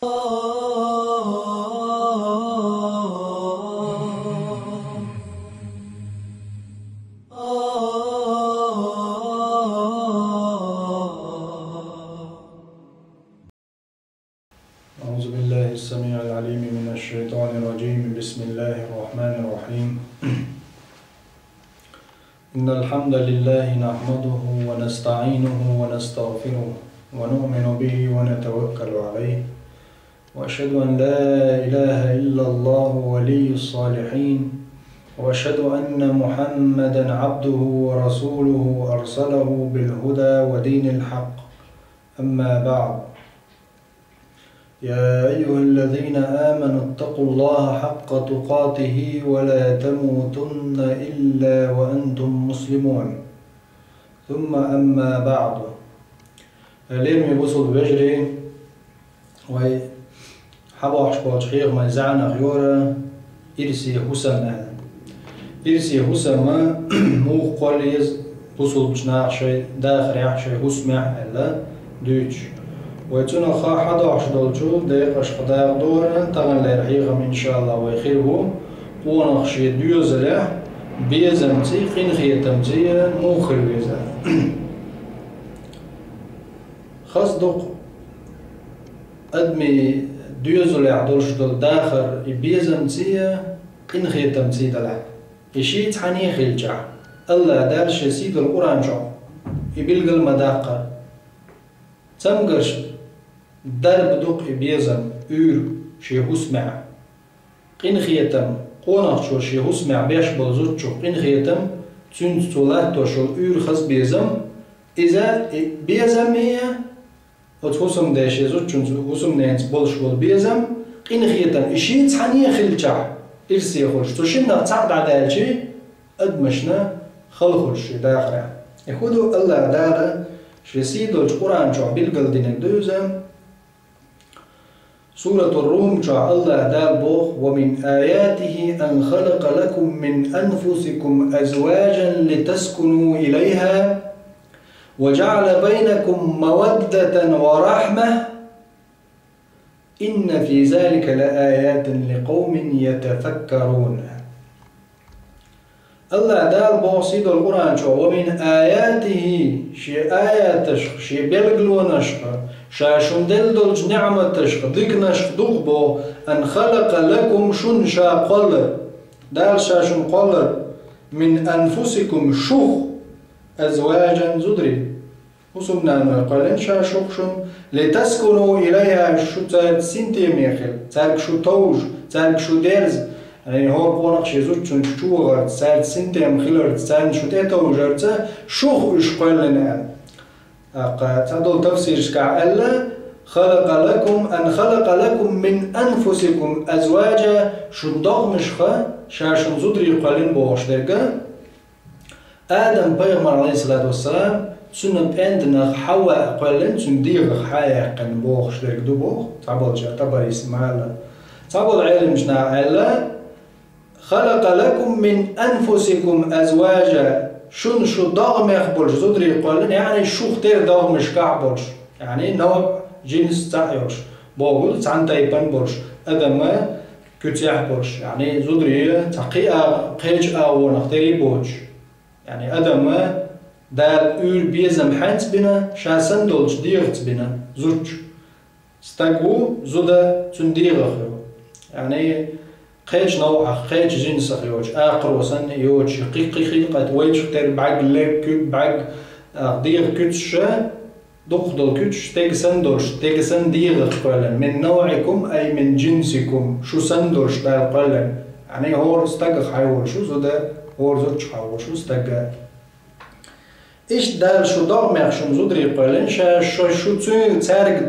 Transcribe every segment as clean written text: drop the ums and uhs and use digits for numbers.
أعوذ بالله السميع العليم من الشيطان الرجيم. بسم الله الرحمن الرحيم. إن الحمد لله نحمده ونستعينه ونستغفره ونؤمن به ونتوكل عليه، وأشهد أن لا إله إلا الله ولي الصالحين، وأشهد أن محمدا عبده ورسوله أرسله بالهدى ودين الحق. أما بعد، يا أيها الذين آمنوا اتقوا الله حق تقاته ولا تموتن إلا وأنتم مسلمون. ثم أما بعد، اليوم يبصل بجري وحبوش بوشخير ما زعنا غيورا إرسي حسما مو قوليز بصل بشناق شيء داخل يحشي حسمع إلا دوش ويتونا خا 11 دولجو دقيقة شقداق دورا تغن لرحيقهم إن شاء الله ويخيره ونخشي ديوزله بيزمتي قين خيتمتي موخر بيزا خصدق أدمي ديوزل يعدولش دول داخر بيزمتي قين خيتمتي دلع يشيت حني خيلجع الله دارش سيد القرآن جو يبلغ المداقة تمقرش درب دوق بيزم شي حسمع قين خيتم قونق شو شي حسمع بيش بلزوت شو قين خيتم تون تولاتو شو خص بيزم إذا بيزم هي وتحسم داشي زوت شو حسم نينس بولش بول بيزم قين خيتم إشيت حنيه خلجع إرسي خلش توشنا تعد عدالشي أدمشنا خلخلش داخرة يخدو الله داخل شي سيدو القرآن شو بيلقل دينك دوزم سورة الروم شو الله دال بوخ ومن آياته أن خلق لكم من أنفسكم أزواجا لتسكنوا إليها وجعل بينكم مودة ورحمة إن في ذلك لآيات لقوم يتفكرون. الله دال بوصيد القرآن شو ومن آياته شي آياتش شي بلغلو نشق شاشون دلدلج نعمة تشق ذيك نشق دوغبو أن خلق لكم شن شاقل دال شاشون قل من أنفسكم شوخ أزواجا زدري وسمنا نقلن شاشوخ شن لتسكنوا إليها شو تاك سنتي ميخل تاك شو توج تاك شو درز يعني هو قونق شي زوج شن شوغر تاك سنتي مخلر تاك شو تيتو جرتا شوخ إشقلنا تعدل تفسير شكع ألا خلق لكم من أنفسكم أزواجا شندق مشخة شاشن زدري قلن بوش درقا آدم بيغمر عليه الصلاة والسلام سنة عندنا حواء قلن سنديغ حايا قن بوش درق دو بوخ تعبال جا تبر اسمها تعبال علم جنا ألا خلق لكم من أنفسكم أزواجا شو ضغمخ بولش زدري قلن يعني شو ختير ضغمش كاع بولش يعني نوع جنس تاعيوش بقول تاعن تايبان بولش ادم كتيح بولش يعني زدري تقيا قيج او نختاري بولش يعني ادم دال بيزم حنت بنا شاسن دولش ديرت بنا زوج ستاغو زودا تنديغ يعني قيج نوع قيج جنس خيوج اقروسن يوج قيقي قد ويج تر بعد لك بعد دير كتش دخل كتش تيجسن دير قلن من نوعكم اي من جنسكم شو سندوش دا قلن يعني هو استق حيول شو زودا هو زوج حيول شو استق ايش دال شو ضغمخ شو زودري قلن شو تارك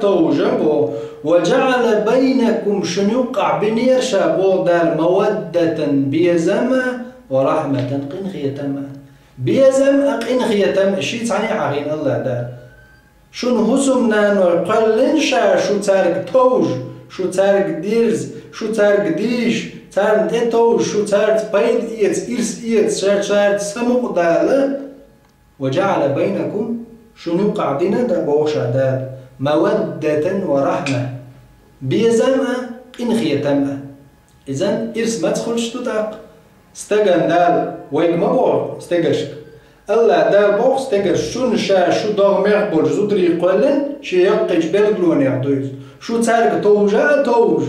توجا بو وجعل بينكم شن يقع بنير شابو دال مودة بيزم ورحمة قن خيتم بيزم قن خيتم شي تعني عين الله دال شون هسمنا نقلن شو تارك توج شو تارك ديرز شو تارك ديش تارك توج شو تارك بيد إيرس شارت سمو دال وجعل بينكم شنو قاعدين دا بوشا دال مودة ورحمة بيزمأ إن خيتمأ إذن إرس ما تدخلش تدق استجن دال وين ما بور استجشك الله دال بور استجش شو نشا شو دار مقبول زودري قلن شي يقش بلغلون يعدوز شو تارك توجا توج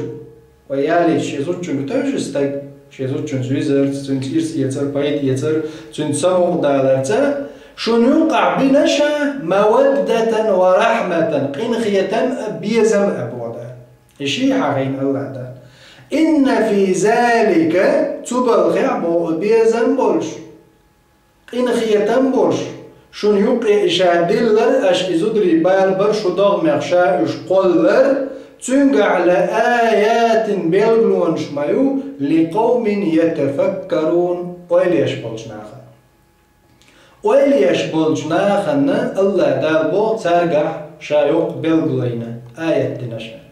ويالي شي زوجن توج استج شي زوجن زويزر زون إرس يتر بايت يتر زون سمو دالرتا شو يوقع بنشا مودة ورحمة قين خيتمأ بيزمأ بوضع إشي حقين الله دال إن في ذلك تبلغ بيزن بولش إن خيتم بولش شون يوقع إشادلر أش إزودري بالبر شو دغمق شا إش قولر تنقع على آيات بيلغلون شمايو لقوم يتفكرون ويليش بولش ناخن ويليش بولش ناخن الله دالبو ترقع شا يوق بيلغلين آيات دينشا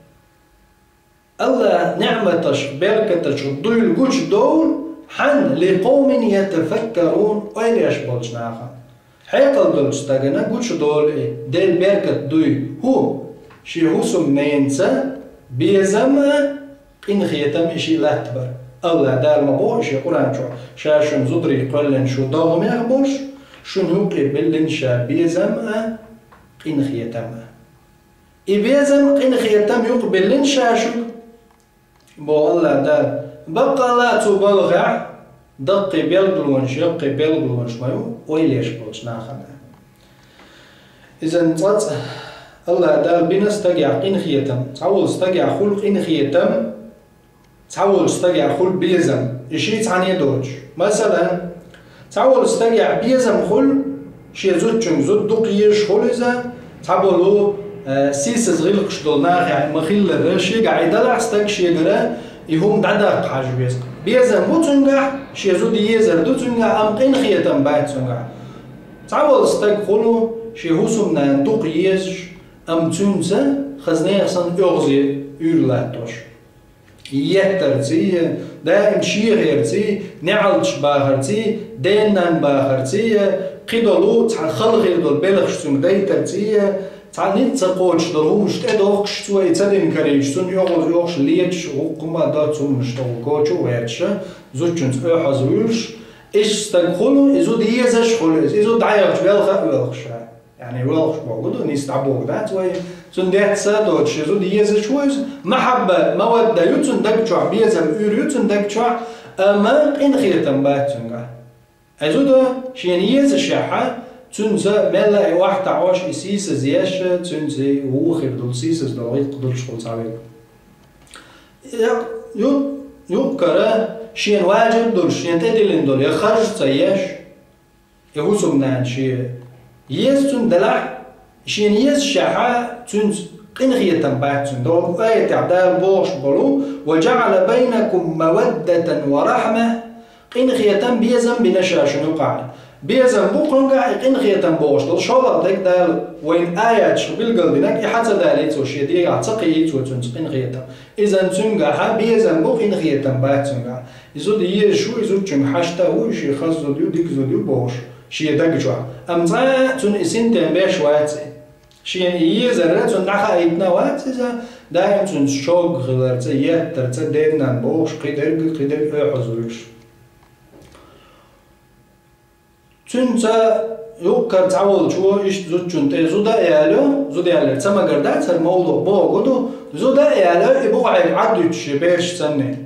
الله نعمتش بركتش ضيل جوش دول حن لقوم يتفكرون وين يشبولش ناخا حيقل دول استغنى جوش دول ديل بركت دوي هو شي هوسم نينسا بيزما إن خيتم إشي لاتبر الله دار مبو شي قرآن شاشن زدري قلن شو داغم يغبوش شو نوقي بلن شا بيزما إن خيتم إبيزم إن خيتم يقبلن شاشو بو الله دار بقى لا تبلغ دقي بيلغلونش يبقي بيلغلونش مايو ويليش بولش ناخنا إذن تلت الله دار بنا استقع قين خيتم تعول استقع خلق قين خيتم تعول استقع خلق بيزم إشي تعني دوج مثلا تعول استقع بيزم خل شي زوجن زود دقيش خل إذا تعولو سيس غلقش دول ناخي مخيل الرشي قاعد دلع استق شي قرا يهم دعدا حاج بيزم بو تنقع شي زود يزر دو تنقع أم قين خيتم بايت تنقع تعول استق خلو شي هوسم ناندوق يزش أم تنسى خزني أصلا يغزي يرلاتوش يترتي دائم شي غيرتي نعلش باخرتي دينان باخرتي قيدولو تاع خلغي دول بلغشتم دايترتي تاع نتقوش دروش تدوخش تو يتدين كريش تون يوغش ليتش وقما داتون مشتغل كوچو ويتش زوجنت احزوش ايش تنخلو ازو ديزش خلو ازو دعيغش بلغش يعني ويلخش بوجودو نيستعبوه ذات واي تون ديت سادوتش ازو ديزش ويز محبة مودة يوتون دكتشع بيزم يوتون دكتشع اما قين خيرتن باتنغا ازو دا شين يزش شاحة تنزا ملا واحد عواش يسيس زياشة تنزي وهو خير دول سيسس دولغيت قدر شغل صعبين يذكر شين واجب دول شين تدلين دول يخرج تياش يهوسو منان شي يستون دلع شين يس شاحة تنز قنغية باتن دول آية تعدال بوش بلو وجعل بينكم مودة ورحمة قنغية بيزم بنشاش نقع بيزم بوقنقع قنغية بوش دول شولا ديك دال وين آيات شبيل قلبينك يحتى داليت وشي دي عتقيت وتنز قنغية إذا تنقع بيزم بو قنغية باتنقع إذا دي يشو إذا تنم حشتا وش يخص ديو ديك ديو بوش شي دقجوا أمزا تون إسين تنبيش واتي شي يزر تون دخا إبنا واتي دايم تون شوق غلرت يتر تدينا بوش قدر أحزوش تون تا يوكر تعول شو إيش زود تون تزودا يالو تما قردات الموضوع بوجودو زودا يالو يبغى يعدش بيش سنة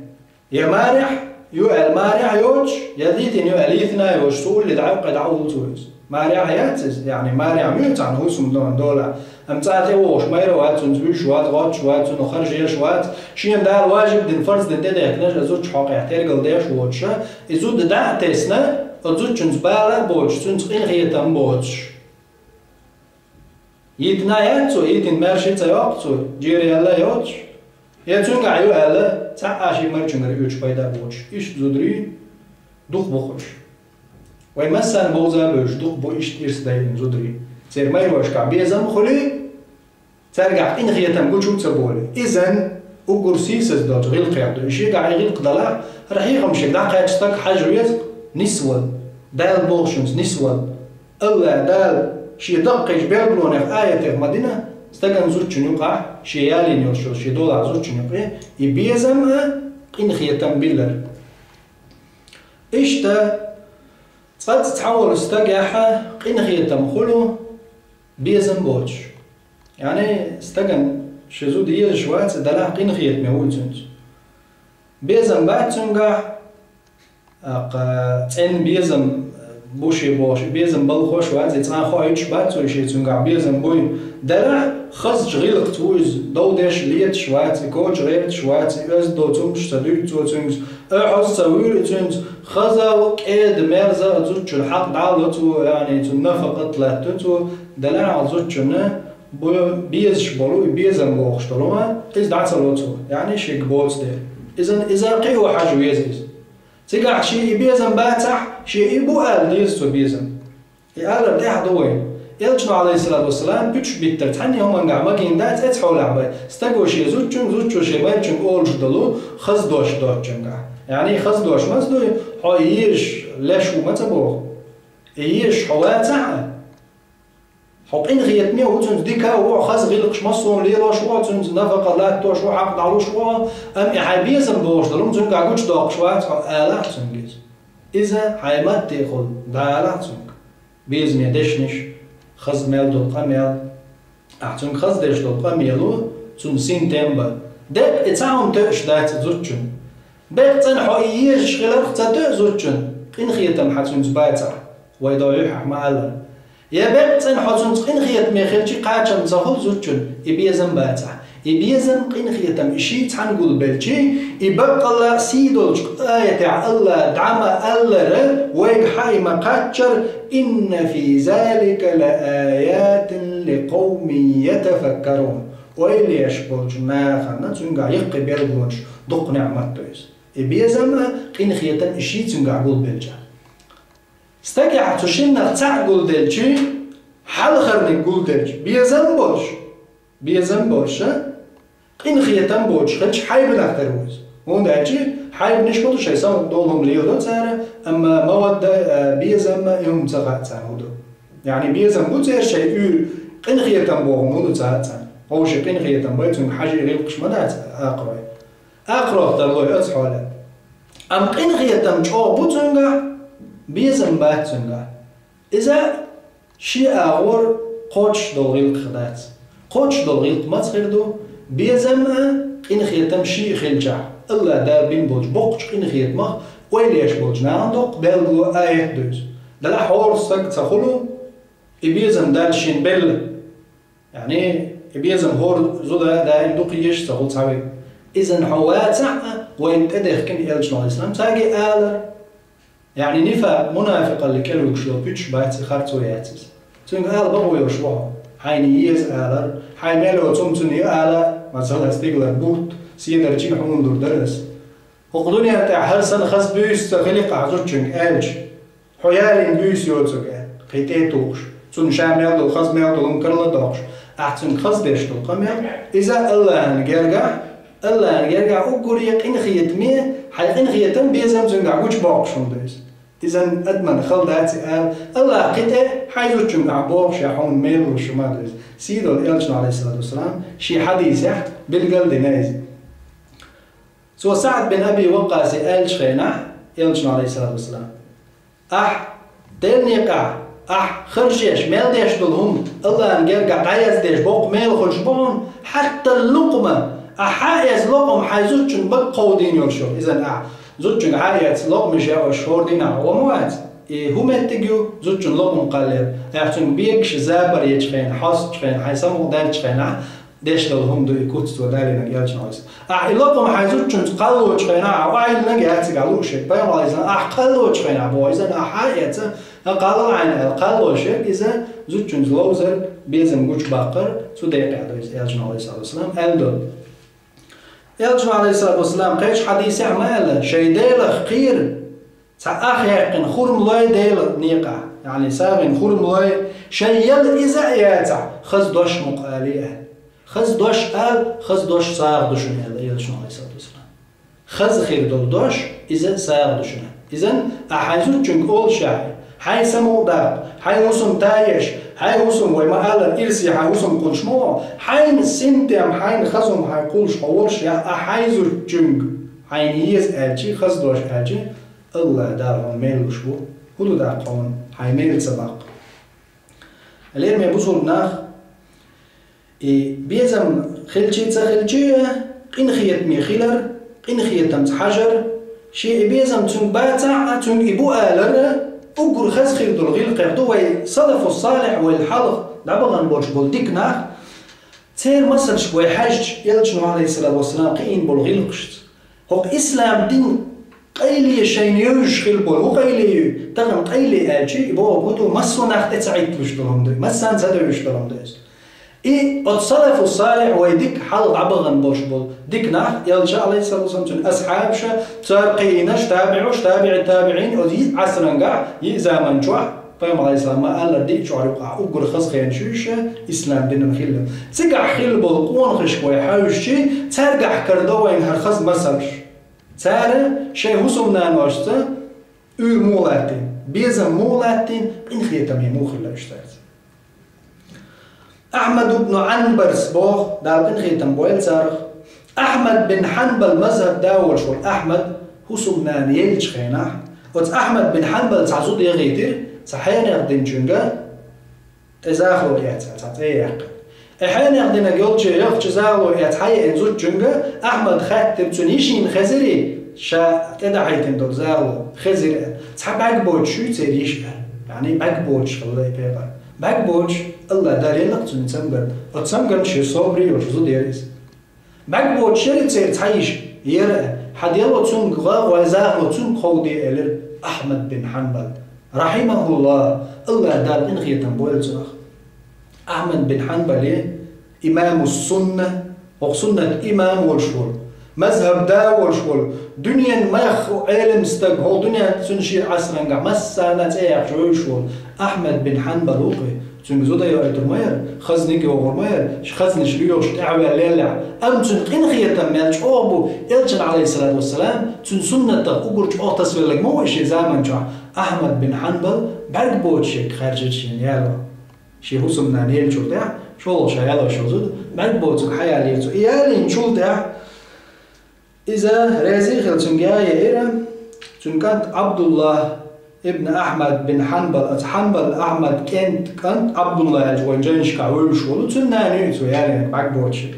يا مارح يو المارع يوش يديتين يو اليثنا يوش تقول لي دعوق دعوه تويز مارع ياتز يعني مارع ميوت عن هو سمدون دولا امتعتي ووش مايرو وات تنزوي شوات غات شوات نخرج يا شوات شين دار واجب دين فرض دين ده يكنش ازوج حق يحترقل ديش ووتشا ازود دع تسنا ازود تنز بالا بوش تنز قين خيتم بوش يتنا ياتو يتن مارشي تيوقتو جيري يلا يوتش يتون قاعيو على تعاشي مرجمر يوش بايدا بوش إيش زودري دوخ بخوش ويمثل بوزا بوش دوخ بو إيش تيرس داين زودري سير ما يروش كعبية زم خلي ترجع إن خيتم قول شو تسبولي إذن وقرسيس دات غير قيادو إيشي قاعي غير قدلا راح يخمش دع قاعدتك حاجة ريز نسوة دال بوشنز نسوة الله دال شي دقيش بيربلون في آية مدينة استكن زوجن يقع شيالين يرشو شي دولار زوجن يقع يبيزم قين خيتم بيلر إشتا صاد تحول استجاحة قين خيتم خلو بيزم بوش يعني استكن شزو ديال شوات دلع قين خيت مهول تنج بيزم بعد تنجح تن بيزم بوشي بيزم بالخوش وعد يتعان خويش بعد سوي شيء تنجح بيزم بوي دلع خز غيلق تويز دودش ليت شوات كوج غيت شوات از دو تنج تدوي تو تنج احس سوير تنج خزا كيد مرزا زوج الحق دعالته يعني تنفقت لاتو دلع زوجنا بيزش بولو بيزم بوخشتلوما إز دعسلوتو يعني شيء قبوس ده إذا قيو حاجة ويزيز تيجا شيء بيزم باتح شيء يبو آل ديزتو بيزم يقال بتاع دوين يلجنو عليه الصلاة والسلام بيتش بيتر تحني هم انقع ماكين دات اتحول عباي استقو شيء زوجو شيء بايتشن اولج دلو خز دوش دوتشنقع يعني خز دوش مزدوي حو ييش ليش ومتبوخ ييش حواتح حقين غيت مية وتنز ديكا هو خاص غيلقش مصون ليرا شو تنز نفقة لا تو شو عقد على شو أم يحبيزم بوش دلهم تنز قاعدش داق شوات آلة تنجز إذا حيمات تأخذ دالة تنج بيزم يدشنش خاص ميل دول قميل أحتن خاص دش دول قميلو تنسين تيمبا ده اتعاون تأش دات زوجن بيتن حقيقيش غير تأ زوجن قين خيتم حتنز بايتها ويضيح مع الله يا بيت حوزن قين خيت ميخلشي قاچم زخل زوجن يبيزم باتع يبيزم قين خيتم إشي تحنقول بلشي يبقى سيدولج آية الله دعم الله ويقحي مقاتشر إن في ذلك لآيات لقوم يتفكرون ويلي يشبولج ما خلنا تنقع يقي بيربونج دق نعمة تويس يبيزم قين خيتم إشي تنقع قول بلجا استجع تشينا تعقل دلشي حال خرني قول دلش بيزن بوش قين خيتم بوش خلش حيب نختروز مون دالشي حيب نشبطو شي سام دولهم ليودو تسارة اما مواد بيزن يوم تغات سانودو يعني بيزن بو تسير شي قين خيتم بوه مودو تسارة هو شي قين خيتم بوه حاجة غير قشمدات اقرأ دلوي اتحولا ام قين خيتم چو بو تنگا بيزم باتنگا إذا شيء أغور قوش دلغيل خدات قوش دلغيل ما تخيردو بيزم قين خيتم شيء خلجع إلا دار بين بوج بوقش قين خيت ما ويليش بوج ناندق بلغو آية دوز دلا حور سق تخلو بيزم دال شين بل يعني بيزم هور زودا دا يدقيش تخل تعوي إذا حواتع وين تدخ كن يلجنا الإسلام تاجي آلر يعني نفا منافقا لكلو كشلو بيتش بايتي خارتو ياتيز تنق آل بغو يرشوها حين ييز آلر حين ميلو تمتني آلا مثلا استيقلر بوت سيدر جين حمون دور درس وقدوني تاع هر سنة خاص بيوس تخليق عزوجن آلج حيالين بيوس يوتوك قيتي توش تون شامل دو خاص ميل دو مكرلا دوش أحسن خاص ديش دو قميل إذا الله نجرجع أقولي قين خيتمي حيقين خيتم بيزم زنقع وش باقشون ديس إذا أدمن خل داتي قال الله قطع حيزو جمع باقش يحون ميل وشما ديس سيدو الإلجن عليه الصلاة والسلام شي حديث يحت بالقلد نازي سو سعد بن أبي وقاص إلج خينا إلجن عليه الصلاة والسلام تلنيقع خرجيش ميل ديش دلهم الله نجرجع قايز ديش باق ميل خشبون حتى اللقمة حايز لقم حيزوجن بقوا دين يرشو إذا زوجن حايز لقم جاء شهور دينا وموات هم تجيو زوجن لقم قليل أحسن بيكش زابر يجخين حاس يجخين حيسمو دال يجخين ديش دلهم دو يكوت ودالنا يالجن عايز لقم حيزوجن قلوا يجخين وعيل نجاتي قالوا شيء بيوم على إذا قلوا يجخين أبو إذا حايز قالوا عن قلوا شيء إذا زوجن زلوزر بيزم جوج باقر سوديق عدوز يالجن عليه الصلاة والسلام ألدول يالجن عليه الصلاة والسلام قيش حديث عماله شي ديلخ خير أخي يقن خور ملاي ديل نيقع يعني ساغن خور ملاي شي يل إذا ياتع خز دوش مقاليه خز دوش خز دوش ساغ دوشن يالجن عليه الصلاة والسلام خز خير دول دوش إذا ساغ دوشن إذن أحيزو جنك أول شاعر حي سمو داق حي وسم تايش حي وسم وما قال إرسي حي وسم قلش مو حي سنتم حي خزم حي قلش قولش يا حي زو جنگ حي نيز أجي خزدوش أجي الله دارهم ميل شو هلو داقون حي ميل سباق اليوم يبوسوا الناخ بيزم خلشي قين خيت مي خيلر قين خيت تمت حجر شيء بيزم تون باتع تون إبو آلر أقر خز خير دول غيل قيقدو وي صدف الصالح والحلق لعبغن بولش بول ديك ناخ تير مصر شوي حج يلجنو عليه الصلاة والسلام قين بول غيل قشت هو إسلام دين قيلي شين يوش خيل بول هو قيلي تغن قيلي آجي إبو بودو مصر ناخ تتعيد وش دولهم دي مسان زادو وش دولهم ديس الصلف الصالح ويديك حلق عبغن بوش بول ديك ناخ يلجا عليه الصلاة والسلام أصحاب شا تارقينش تابعوش تابع التابعين ودي عصرا قاع يزامن جوع فيوم عليه السلام ما قال ديك شو عرقا أقول خص خيان شوشة إسلام دين خيل تقع خيل بول قون خشكوي حاوشي ترقع كردوين هرخص مسرش تارة شيء هسمنا نوشته مولاتين بيزم مولاتين إن خيتمي مو خلا اشتايت أحمد بن عنبرس بوخ داربن خيتم بويل زارخ أحمد بن حنبل مذهب داول شوي أحمد هو سمنان يلج خيناح وت أحمد بن حنبل تعزود يغيدر صحيح يقدن جنجا تزاخلو يعتعيق أحيان يقدن قولج يخ جزاغلو يعتعي انزود جنجا أحمد خاتب تنيشين خزري شا تدعيتن دول زاغلو خزري تحب عقبوت شو تريش يعني عقبوت خلي بيبر بعقبوش الله داري لك تنسمجر أتسمجر شيء صبري وشو ديريس بعقبوش شيء تصير تعيش يرى حد يلا تنقى وزاه وتنقودي إلى أحمد بن حنبل رحمه الله دار إن خيتم بول زرخ أحمد بن حنبل إمام السنة وسنة إمام والشول مذهب دا والشول دنيا ما يخو علم استجهو دنيا تنشير عصرا قا مسانة ايه شول أحمد بن حنبل وقي تنجزودا يا إدرمير خزنك وغرمير خزنش ليوش تعوى ليلع أم تنقين خيتم مالش أوبو إلجن عليه الصلاة والسلام تن سنة أقولش أو تصوير لك مو إشي زامن جا أحمد بن حنبل بعد بوتشيك خارجتشين يالو شي هو سمنا نيل شو تاع شو شايالو شو زود بعد بوتك حيالي تو يالي نشول تاع إذا رازي خلتن جاي إيرم تنكنت عبد الله ابن أحمد بن حنبل أحمد كانت عبد الله الجوين جنش كعول شغل تناني تو يعني بعد بوتشي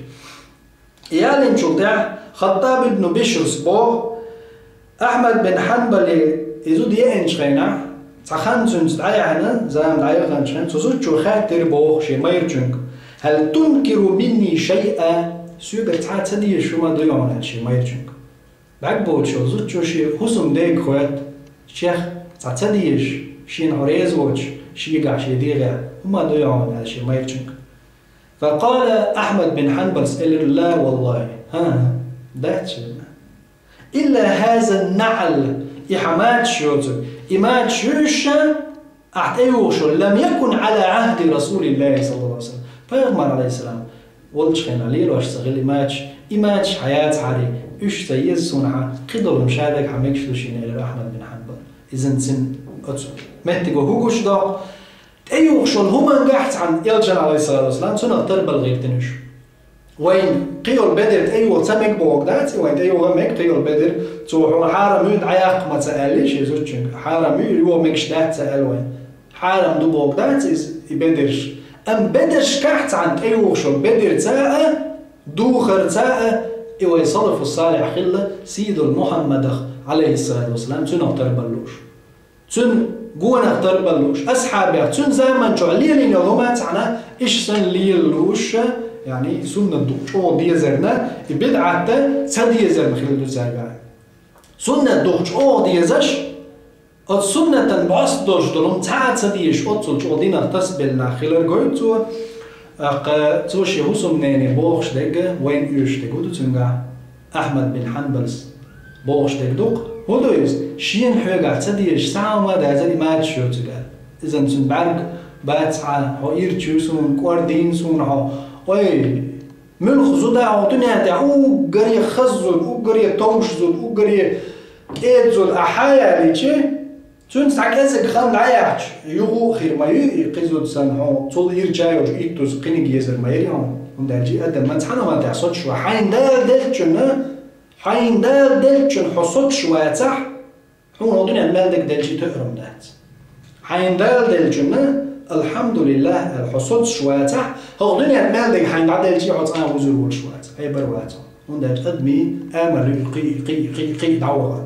يعني نشوف تاع خطاب ابن بشر صباح أحمد بن حنبل يزود يأنش غينا تخان تنستعي عنا زام دعي غنشان تزود شو خاطر بوخ شي ما يرجنك هل تنكر مني شيئا سوبر تعتدي شو ما ضيعون هالشي ما يرجنك بعد بوتشي زود شو شي حسم ديك خوات شيخ تعتديش شي نعريز وجه شي قاع شي ديغا وما ضيعون هالشي ما يرجنك فقال أحمد بن حنبل سأل لا والله ها داتش إلا هذا النعل إحماد شوتو إماد شوشة أعتيوشو لم يكن على عهد رسول الله صلى الله عليه وسلم فيغمر عليه السلام ولش خين عليه واش تغلي إماتش حياة عري إيش تيز صنعة قدر مشارك حميكش لشين إلى أحمد بن حنبل إذن سن أتسو مهتقو هوكوش دا أيوشو هما نقحت عن يلجن عليه الصلاة والسلام سنة تربى الغير تنش وين قيل بدر أيوة سمك بوقدات وين أيوة مك قيل بدر توحون حارم يد عياق ما تسأليش يزوجين حارم يو مكش ده تسأل وين حارم دو بوقدات يبدرش أم بدرش كحت عن أيوة شو بدر تاء دوخر تاء إيوة يصرف الصالح خلة سيد المحمد عليه الصلاة والسلام تنو تربلوش تن قونا تربلوش أصحابه تن زمان شو ليلين يومات عنا إيش سن ليلوش يعني سنة دكتور ديزرنا بدعة سديزر مخيل دوزاعي سنة دكتور ديزش أو سنة تنبعث دوش دلهم تعاد سديش أتصل شو دينا تسبلنا خلال قويتو توشي هو سمناني بوخش دقة وين يوش دقودو تنقع أحمد بن حنبلس بوخش دقدوق هو دويز شين حوقع سديش ساعة ما دازالي ما تشو تقال إذا تنبعرق باتعا هو إيرتشوسون كواردين سون هو وي من خزودا عطني تعو قري خزول أو قري تومشزول أو قري كيدزول أحيا ليشة تون سعكازك خان دعياش يغو خير ما يقزود سنحو طول يرجع ويتوز قيني جيزر ما يريهم وندالجي أدم ما تحنا ما تعصد شو حين دالجن حصد شوية صح هو الدنيا المالك دالجي تقرم دات حين دالجن الحمد لله الحصد شوية صح هو الدنيا المالك حين دالجي عطانا وزور شوية أي بروات وندالج أدمي آمر قي دعوة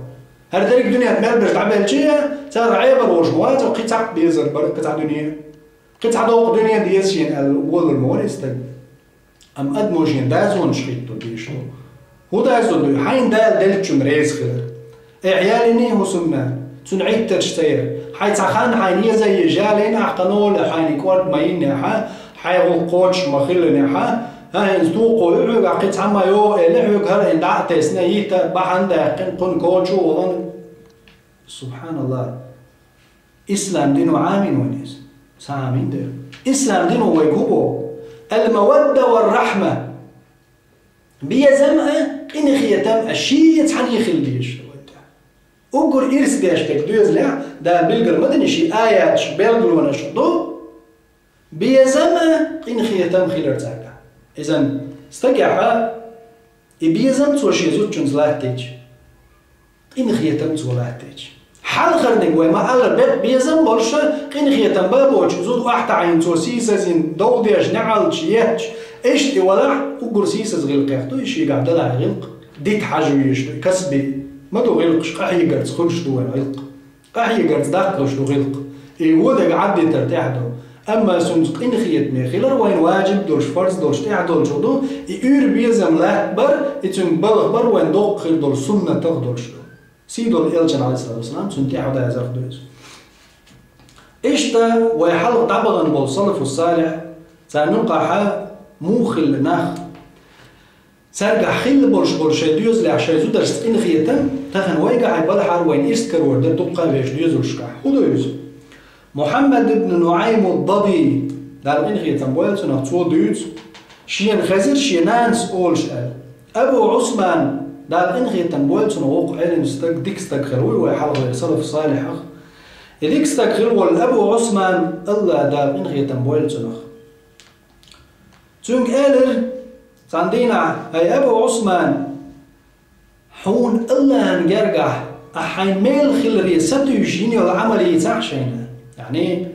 هذا ذلك الدنيا المال باش تعمل شيء صار عيب الوجوات وقطع بيزر قطع دنيا قطع دوق دنيا ديسين الول المورستك ام ادموجين دازون شخيتو بيشو هو دازون حين دالتشم ريز خير عيالني وسمنا تنعيد تشتير حيت خان حين زي جالين احقنول حين كورد ما ينحا حيغو قوتش مخلنحا ها يزدوقو يعوق قطع ما يو العوق هر اندع تسنيتا بحندا قن كوتشو وظن سبحان الله إسلام دينو عامين ونيس سامين دير إسلام دينو ويقوبو المودة والرحمة بيزمأ إن خيتم الشيء تحن يخليش أقول إرس بيشتك دوز لا دا بلغر مدني شي آيات بلغر ونشدو بيزمأ إن خيتم خيلر تاكا إذن استقعها بيزم توشي زود جنزلاتيج إن خيتم زولاتيج حال خرنق وما على بيزم برشة قين خيتم بابوش زود واحد عين توسيسة زين دوديش نعال شيهش إيش ولا أقول سيسة غلق تو إيش يقعد لها غلق ديت حاجويش كسبي ما تو غلقش قاحي قرد خلش دو غلق قاحي قرد داقلش دو غلق وده عدي ترتاح دو أما سنسق إن خيتم خيلر وين واجب دورش فرض دورش تعدل شدو يور بيزم لا بر يتم بلغ بر وين دوق خير دور سنة تغدرش سيدو الإلجن عليه الصلاة والسلام سنتي حدا يزاق دوز إشتا ويحلق طبغا بالصلف والصالح سنقع موخل ناخ سرقع خيل برش دوز لعشان زود درست إن خيتم تخن ويقع بالحار وين إستكر ورد تبقى بيش دوز وشكع ودوز محمد بن نعيم الضبي دار إن خيتم بويلت نغتو دوز شين خزير شينانس أولش أبو عثمان دار إن خيتم بويلت نغوق عين استك ديك استك خلوي ويحلق الصلف الصالح ديك استك خلوي الأبو عثمان الله دار إن خيتم بويلت نغ تونك آلر صندينا هاي أبو عثمان حون الله نجرجح أحين ميل خلري ستو يجيني والعملية تحشينا يعني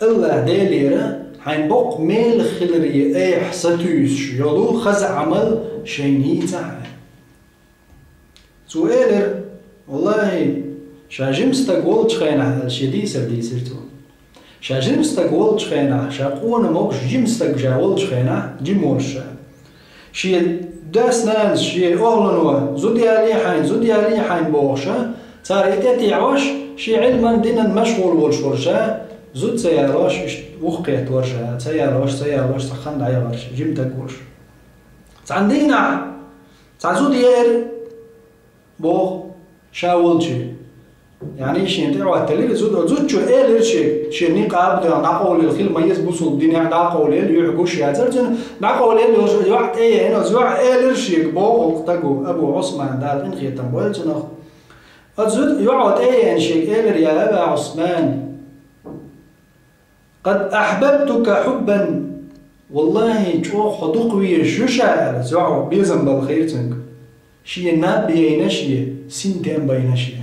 الله داليرة حين بق ميل خلري اي ستوش يلو خزع عمل شيني تحا سؤالر والله شاجمستك ولد خينا الشدي سردي سرتو شاجمستك ولد خينا شاقونا موكش جمستك جا ولد خينا جمورش شي داس ناس شي أغلنوا زودي علي حين بوغشا صار إتاتي عواش شي علما دينا مشغول والشورشا زود سياراش وخقيت ورشا سياراش سخن دعي ورشا جمتك ورش تعندينا تعزود يير بوغ شاولشي يعني شي نتاعو التليل زود شو إيلر شي نقاب نقول الخيل ميز بوصل الدنيا نقول إيل يحقوش يا زرجن نقول إيل يوعد إيه هنا زوع إيلر شي بوغ تقو أبو عثمان دار إن خيتم بولجنخ أزود يوعد إيه إن شيك إيلر يا أبا عثمان قد أحببتك حبا والله جو حدوقوي جوشا زوع بيزم بالخيرتنك شي ناب بينشي سنتين بينشي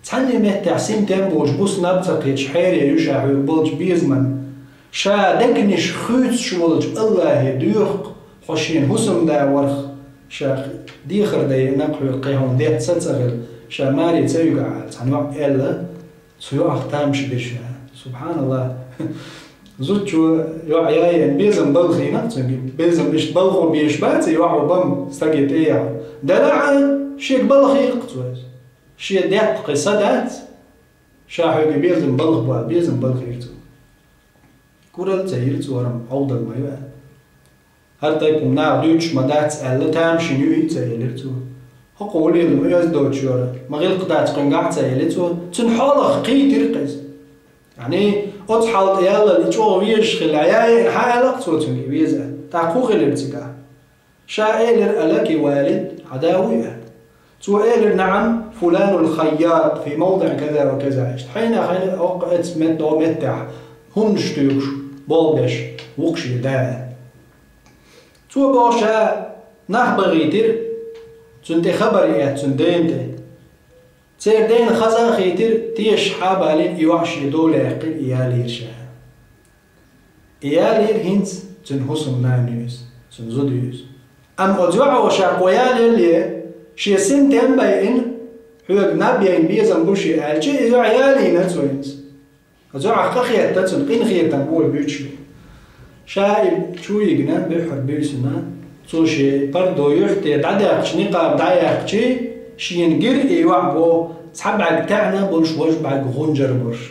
تعني متى سنتين بوش بوس نبتقي شحيري يوشا بولج بيزمن شا دكنش خوت شولج الله دوق خوشين هسم دا ورخ شا ديخر دي نقوي القيهم دي تسلسغل شا ماري تيوقع تعني وقت إلا سيوع تامش بيشا سبحان الله زوجو يعيا بيزم بلخي نفسه بيزم مش بلخو بيشبات يوعو بم استجيت ايه دلع شيك بلخي قطوز شي ديت قصدات شاحو بيزم بلخ بوا بيزم بلخي يرتو كورل تيرتو ورم عوض المايوه هر تايبم نار دوتش مدات الا تام شنو يتيلرتو هقولي لما يزدوتش ورا ما غير قطعت قنقعت تيلرتو تنحولخ قي ترقز يعني أضحى يلا اللي تشوفه ويش خل عياي حالق صوتني ويزعل تعقوق الارتقاء شائل ألك والد عداوية سؤال نعم فلان الخياط في موضع كذا وكذا حين أوقات متى متع هم نشتوش بالبش وقش دا سو باشا نخبغيتر تنت خبريات تندينت تيردين خزا خيتر تيش حابالين يوحش دولة يقل إيالير شا إيالير هنس تنحسن نانيوز تنزوديوز أم أدوع وشاق ويالير ليه شي سنتين باين هو نبيين بيزن بوشي ألشي إذا عيالي نتوينز أدوع خخيات تتن قين خيات تنبول بيوتشي شايب شو يجنا بيحر بيسنا توشي بردو يحتي دعداقش نقاب دعياقشي شينجر إيوع بو تحبعك تاعنا بولش وجبعك غنجر برش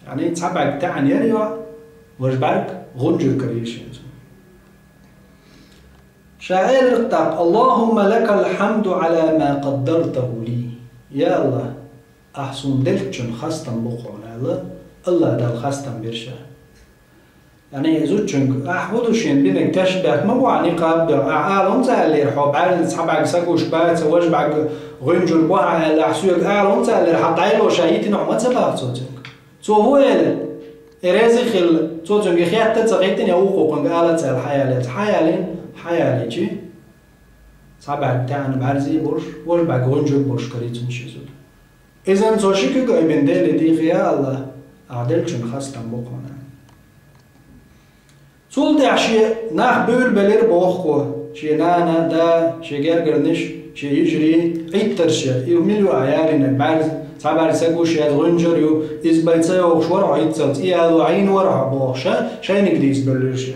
يعني تحبعك تاعنا يريوع وجبعك غنجر كريش شاعر اقتاق اللهم لك الحمد على ما قدرته لي يا الله أحسن دلتشن خستن بقونا الله دل خستن برشا يعني زوجنك أحودوشين بينك تشبه ما بو عني قابل أعلم زالي رحب عالي تحبعك ساقوش بات وجبعك غنجر بوها على حسوك أعلم زالي رحب عيلو شايتي نوع ما تباق صوتك تو هو يلي إرازي خل صوتك خيات تتغيتني أوقوقنك آلة الحيالات حيالي جي تحبعك تاعنا بعرزي برش وجبعك غنجر برش كريتون شيزود إذن توشيكي قايبين ديلي دي خيا الله أعدلشن خستن بقونا سول تعشي ناخ بول بلير بوخو شي نانا دا شي جرجرنش شي يجري عيترشا يملو عيالنا بعد صعب ساقوش يا غنجر يو إزبايتسا وشورع عيتسات هذا عين ورع بوخشا شاين قديس بلرش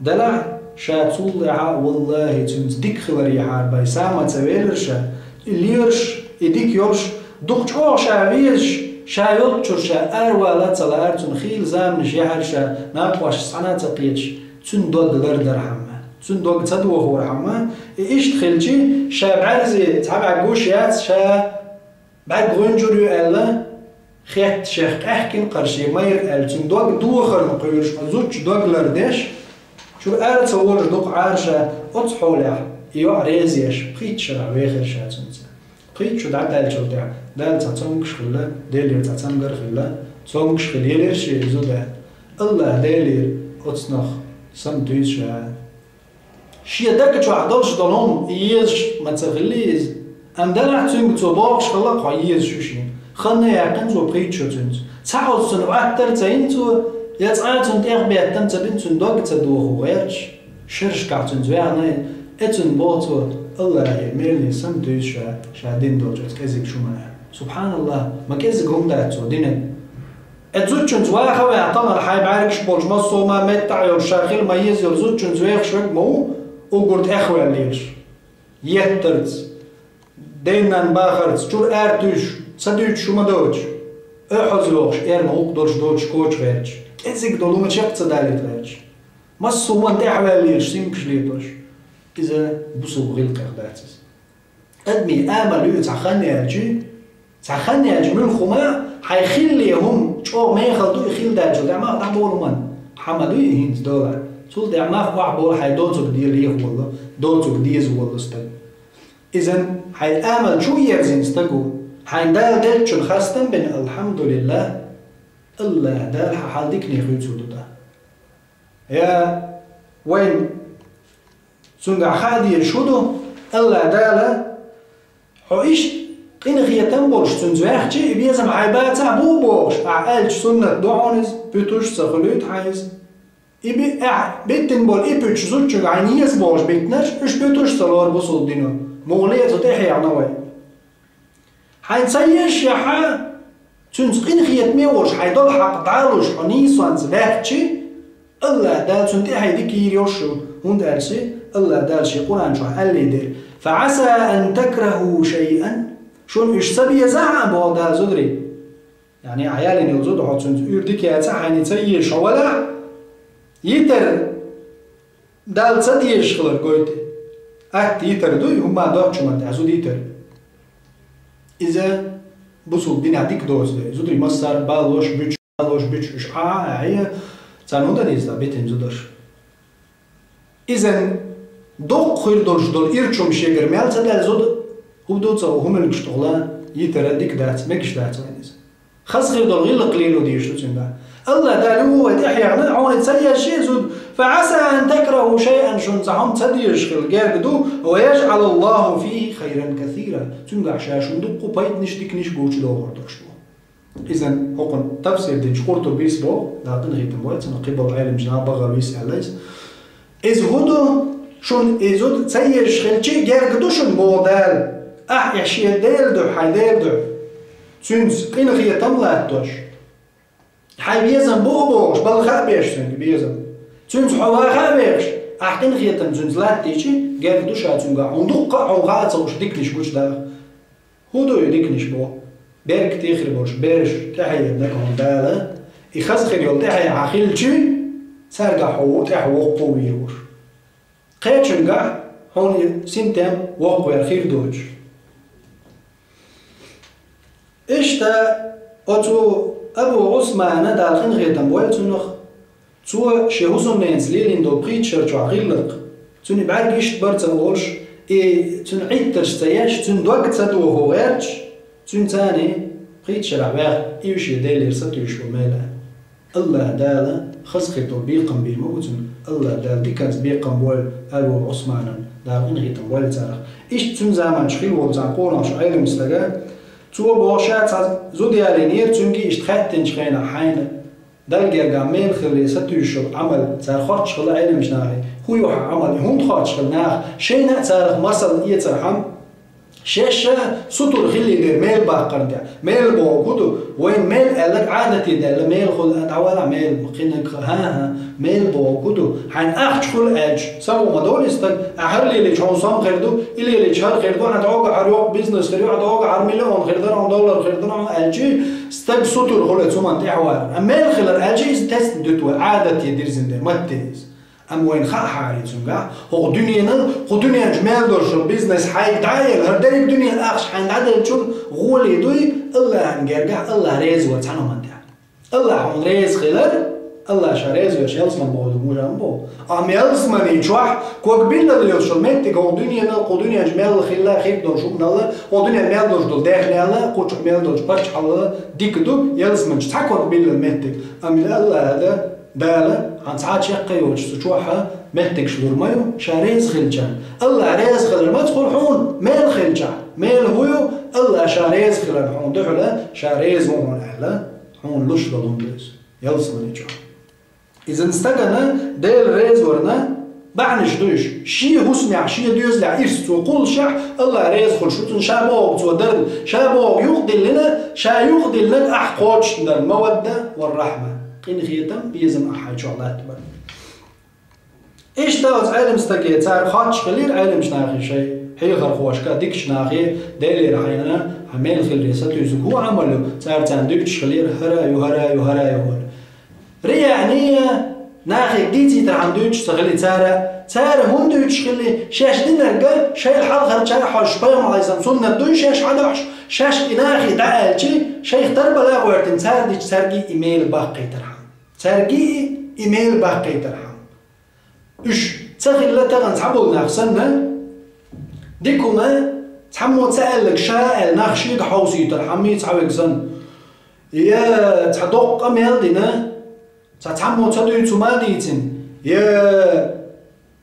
دلع شا تولع والله تنديك خلري حربا سامة تسويلرشا ليرش يديك يورش دقشو شاويش شايوت شا أروى تلا أرتون خيل زام نشيحر شا ناقواش صنعة تقيتش تندوق لردر حما تندوق تدوه هو حما إيش تخلتي شا بعرزي تابع قوشيات شا بعد غنجريو ألا خيات شيخ أحكين قرشي ماير أل تندوق دوخر مقيرش زوج دوق لردش شو أرت سوورش دوق عارشا أتحولح يو عريزيش بخيت شرع ويخر شا تنسى قيت شو دعدال شو دع دال تعطونكش خلا دالير تعطنجر خلا تعطونكش خليلير شيء زودا الله دالير أتصنخ سمتويش شا شيء داك شو عدالش ضلهم ييش ما تغليز أم دلع تونك تبارش خلا قايز شو شيء خلنا يعقن تو قيت شو تونس تعود سنو أكتر تين تو يتعاتون تأخبي أتم تبين تون دوق تدوه غيرش شرش كعتون زويرنا اتون بوتو الله يميلني سمتويش شا دين دوجت كذب شو معه سبحان الله ما كذب هم داتو دينن اتزوجن زوايا خوي اعطانا الحي بعركش بولج مصو ما متع يرشاخيل ما يزير زوجن زوايا شوك مو وقلت اخوي الليش يترز دينن باخرز شور ارتوش صديق شو ما دوج احزلوش ارنا وقدرش دوج كوش غيرش كذب دولو ما شفت صدالي غيرش مصو ما انت اخوي الليش سيمكش ليتوش إذا بصوا غلق أخداتس أدمي آمل يتعخني أجي من الخماء حيخليهم شو ما يخلطوا يخيل داجو دعما دعبولو من حمدو يهينت دولا سول دعما وعبول حيدوتو بدير ليه والله دوتو بديز والله استد إذن حيآمل شو يرزين استقو حيندال دلتشو الخاستن بين الحمد لله الله دال حال ديكني خيوتو دا يا وين سنجع خادي شودو الله دالا حويش قين خيتم برش سنزويخ شيء بيزم عيبات أبو برش أعالج سنة دعونز بيتوش سخلوت حيز إبي بيتن بول إبيتش زوجك عينيز برش بيتنش إش بيتوش سلار بصل دينو مغلية تتحي عنوي حينسيش يا حا سنز قين خيتمي برش حيدول حق تعالوش حنيسوان زباك شيء الله دال سنتحي ديكي يوشو هون دالشي الله دالشي قرآن شو قال يدير فعسى أن تكرهوا شيئا شون إيش سبي زعم بهذا زدري يعني عيالي نوزود حطون يردك يا تحني تيش ولا يتر دال تديش خلر قويت يتر دوي هم دار شو ما تعزود يتر إذا بصوا دين عديك دوز ده زدري مصر بالوش بيتش إيش هي تانودا ديزدا بيتين زدرش إذن دوق خير دولش دول إيرشوم شيغر مال تدل زود وبدوتsa وهم اللي يشتغلان يتردك دات ماكش دات وينز خاص غير دول غير قليل وديش تسمع الله دالو تحيا عون تسيا شيء زود فعسى أن تكرهوا شيئا شن زعم تديش الجاردو ويجعل الله فيه خيرا كثيرا تنقع شاشون دقو بايت نشتك نش بوش دور دكشتو إذن هقن تفسير ديش قرطو بيسبو لكن غير تموت قبل علم جناب بغا بيس عليس إذ هدو شون إذود تسيش خلشي جاردو شن مودال يحشي ديل دو حي ديل دو تنز قين غير تملاتوش حي بيزن بوش بالخا بيش سنك بيزن تنز حوا خابيش أحقين غير تنز لا تيجي جاردو شاتونغا عندق عوغات صوش ديكنيش بوش دا هدو يديكنيش بو بيرك تيخري بوش بيرش تحيي نكون دالا يخز خير يول تحيي عخيلشي سارقا حو تحي وقو ويروش قيتشنقا هون سنتم وقو يرخير دوش إشتا أتو أبو عثمان دالخين غيتم والتنخ تو شهوزن نينزليلين دو بريتشر جو عقيلق توني بعد إشت برتنغوش تون عيترش تياش تون دوك تدو هوغيرش تون تاني بريتشر عباق إيوش يدالير ستوش ومالا الله دالا خزقيتو بيقم بيموتن الله دال ديكانت بيقم بول أبو عثمان دالخين غيتم والتنخ إشت تون زمان شخيل والتنقورنش عيلم سلقا تو باشات زوديالي نير تونجي اشتخاتن شخينا حين دلقا قامين خلي ستوشل عمل تار خارج خلا علم شناغي هو يوح عمل هون خارج خلناغ شينا تارخ مرسل يترحم شاشة سطور خلي دير ميل باقر دا ميل بوغودو وين ميل قالك عادتي دا ميل خل ادعوالا ميل مقينك ها ميل بوغودو حين اخش خل اج سووا مدول استن احرلي اللي شون صام خيردو اللي اللي شهر خيردو هتعوق عروق بيزنس خيردو هتعوق عر مليون خيردو دولار خيردو اجي استب سطور خل اتسومان تحوار ميل خلال اجي تست دوتو عادتي دير زنده متيز أم وين خا حاري تسمع هو دنيا جمال دور شو بيزنس حي تعايل هرداي الدنيا الأخش حين عدل شون غولي دوي الله نجرجع الله ريز وتعنو من ده الله هم ريز خلال الله شريز وش يلزم بعود موجامبو أم يلزم يجوح كوكبيل اللي شو ميت كو دنيا جمال خلا خير دور شو من الله ودنيا مال دور دول داخل الله كوش مال دور برش الله ديك دو يلزم تحكوا كوكبيل الميت أم الله هذا بالا عن ساعات شقي وتشوحها مهتك شلور مايو شاريز خلجان الله ريز خلر ما تدخل حون ميل خلجان ميل هويو الله شاريز خلر حون دحلا شاريز مون اهلا حون لش ضلون بيز يلصم نيجو اذا استغنا ديل ريز ورنا بعنش دوش شي هسمع شي ديوز لعيرس وقول شح الله ريز خل شوتن شابوك تودر شابوك يقضي لنا شا يقضي لنا احقوش الموده والرحمه قين خيتم بيزم أحد شغلات بر. إيش تاوز عالم استقيت صار خاتش خلير عالم شناخي شيء هي خرخوش كديك شناخي دليل رحينا عمل خلير ستوزق هو عمله صار تنديك خلير هرايو ريعني ناخي ديتي ترعندوش تغلي صار هندوش خلي شاش دينرجع شيء الحال خرج شيء حاش بيوم عايزن صننا دون شاش عداش شاش إناخي دعالشي شيء تربى لا وقت صار ديش سرقي إيميل باقي ترحم سرقي إيميل باقي ترحم إيش تخيل لا تغن تعبوا ناخسنا ديكوما تحمو تسألك شاء ناخشي حوسي ترحمي تعوق زن يا تعدق أميل دينا تحمو تدوي تماديتن يا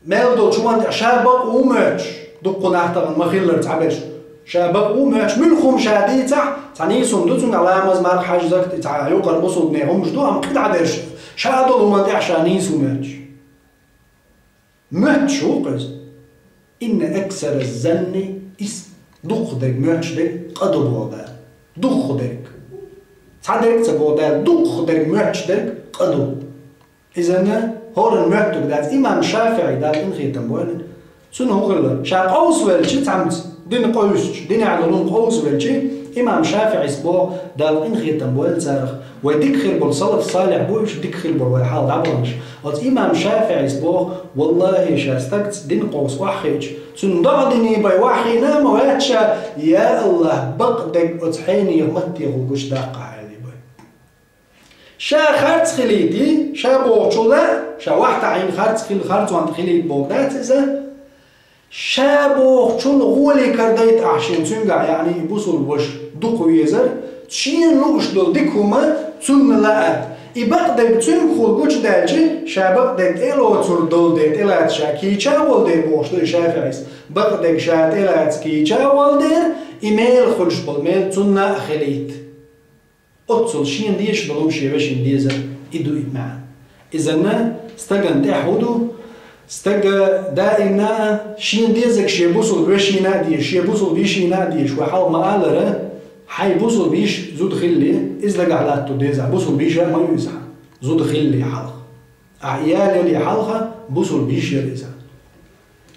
ميل شوان شابق وماتش دقوا نحتغن مخيلر تعبش شابق وماتش ملخم شاديتح تعني صندوقن على مزمار حاجزك يقر بصوت نيهم جدو هم قد عدرش شادو وما تعشانيس وماتش ماتش وقز إن أكثر الزن إس دق دك ماتش دك قدبوا ده دق دك تعدك تبوا ده دق دك ماتش دك قدو إذا هور المعتق دات إمام شافعي دات إنخي تنبوين سنو غلا شاق أوس والشي تعمت دين قوس دين علون قوس والشي إمام شافعي سبو دات إنخي تنبوين تارخ وديك خير بالصلف صالح بوش ديك خير بالوحال دعبرنش وات إمام شافعي سبو والله شاستكت دين قوس وحيج سنضع ديني باي وحينا مواتشا يا الله بقدك أتحيني يغمتي غلقش داقة شا خارج خليتي شا بوغشولا شا واحد عين خارج خليت بوغدات إذا شابو شون غولي كرديت عشان تنقع يعني بوصل وش دقو يزر شين لوش دول ديكوما تن لا يبقدك تن خول قوش دالجي شابقدك إلو تردول ديت إلات شاكيشا والدير بوشتو شافعيس بقدك شات إلات كيشا والدير إيميل خلش بالميل تننا خليت أتصل شين ديش دلوم شيبشين ديزر إدو إدمان إذن استقن تحودو استقى دائما شين ديزك شي بوصل بشينا ديش شي بوصل بيشينا ديش وحال ما قالره حي بوصل بيش زود خلي إذا قعلاتو ديزا بوصل بيش ما يوزع زود خلي حلق أعيال اللي حلقة بوصل بيش يريزا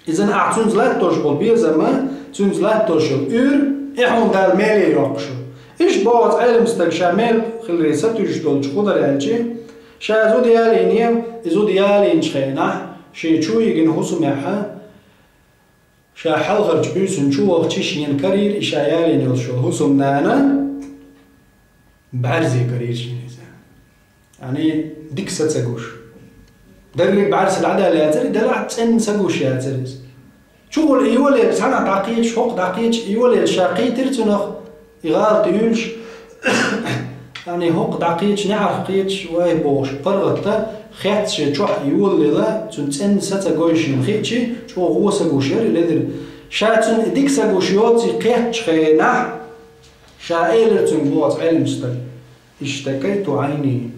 إذن أعتونز لا تشبل بيزا ما تونز لا تشبل إحون دال مالي يقشو إيش بعض علم استكشامل خلي ستوش دول خضر يالجي شا زود يالينيم زود يالين شخينا شي شو يجن هوسو معها شا حلقة جبيسن شو وقتش ينكرير إشا يالين يلشو هوسو منانا بعرزي كرير شينيزا يعني ديك ستسقوش دري بعرس العدالة ياتري دلعت تن سقوش ياتريز شو الإيولي بسانا دقيقش حق دقيقش إيولي الشاقي ترتنخ يغال تيولش يعني حق دقيقش نعرف قيتش واي بوش فرغتا خيتش تشوح يولي لا تن ستسقوش ينخيتشي شو هو سقوش يري لدر شاتن ديك سقوش يوتي قيتش خينا شا إيلر تنبوات علم ستر اشتكيت عيني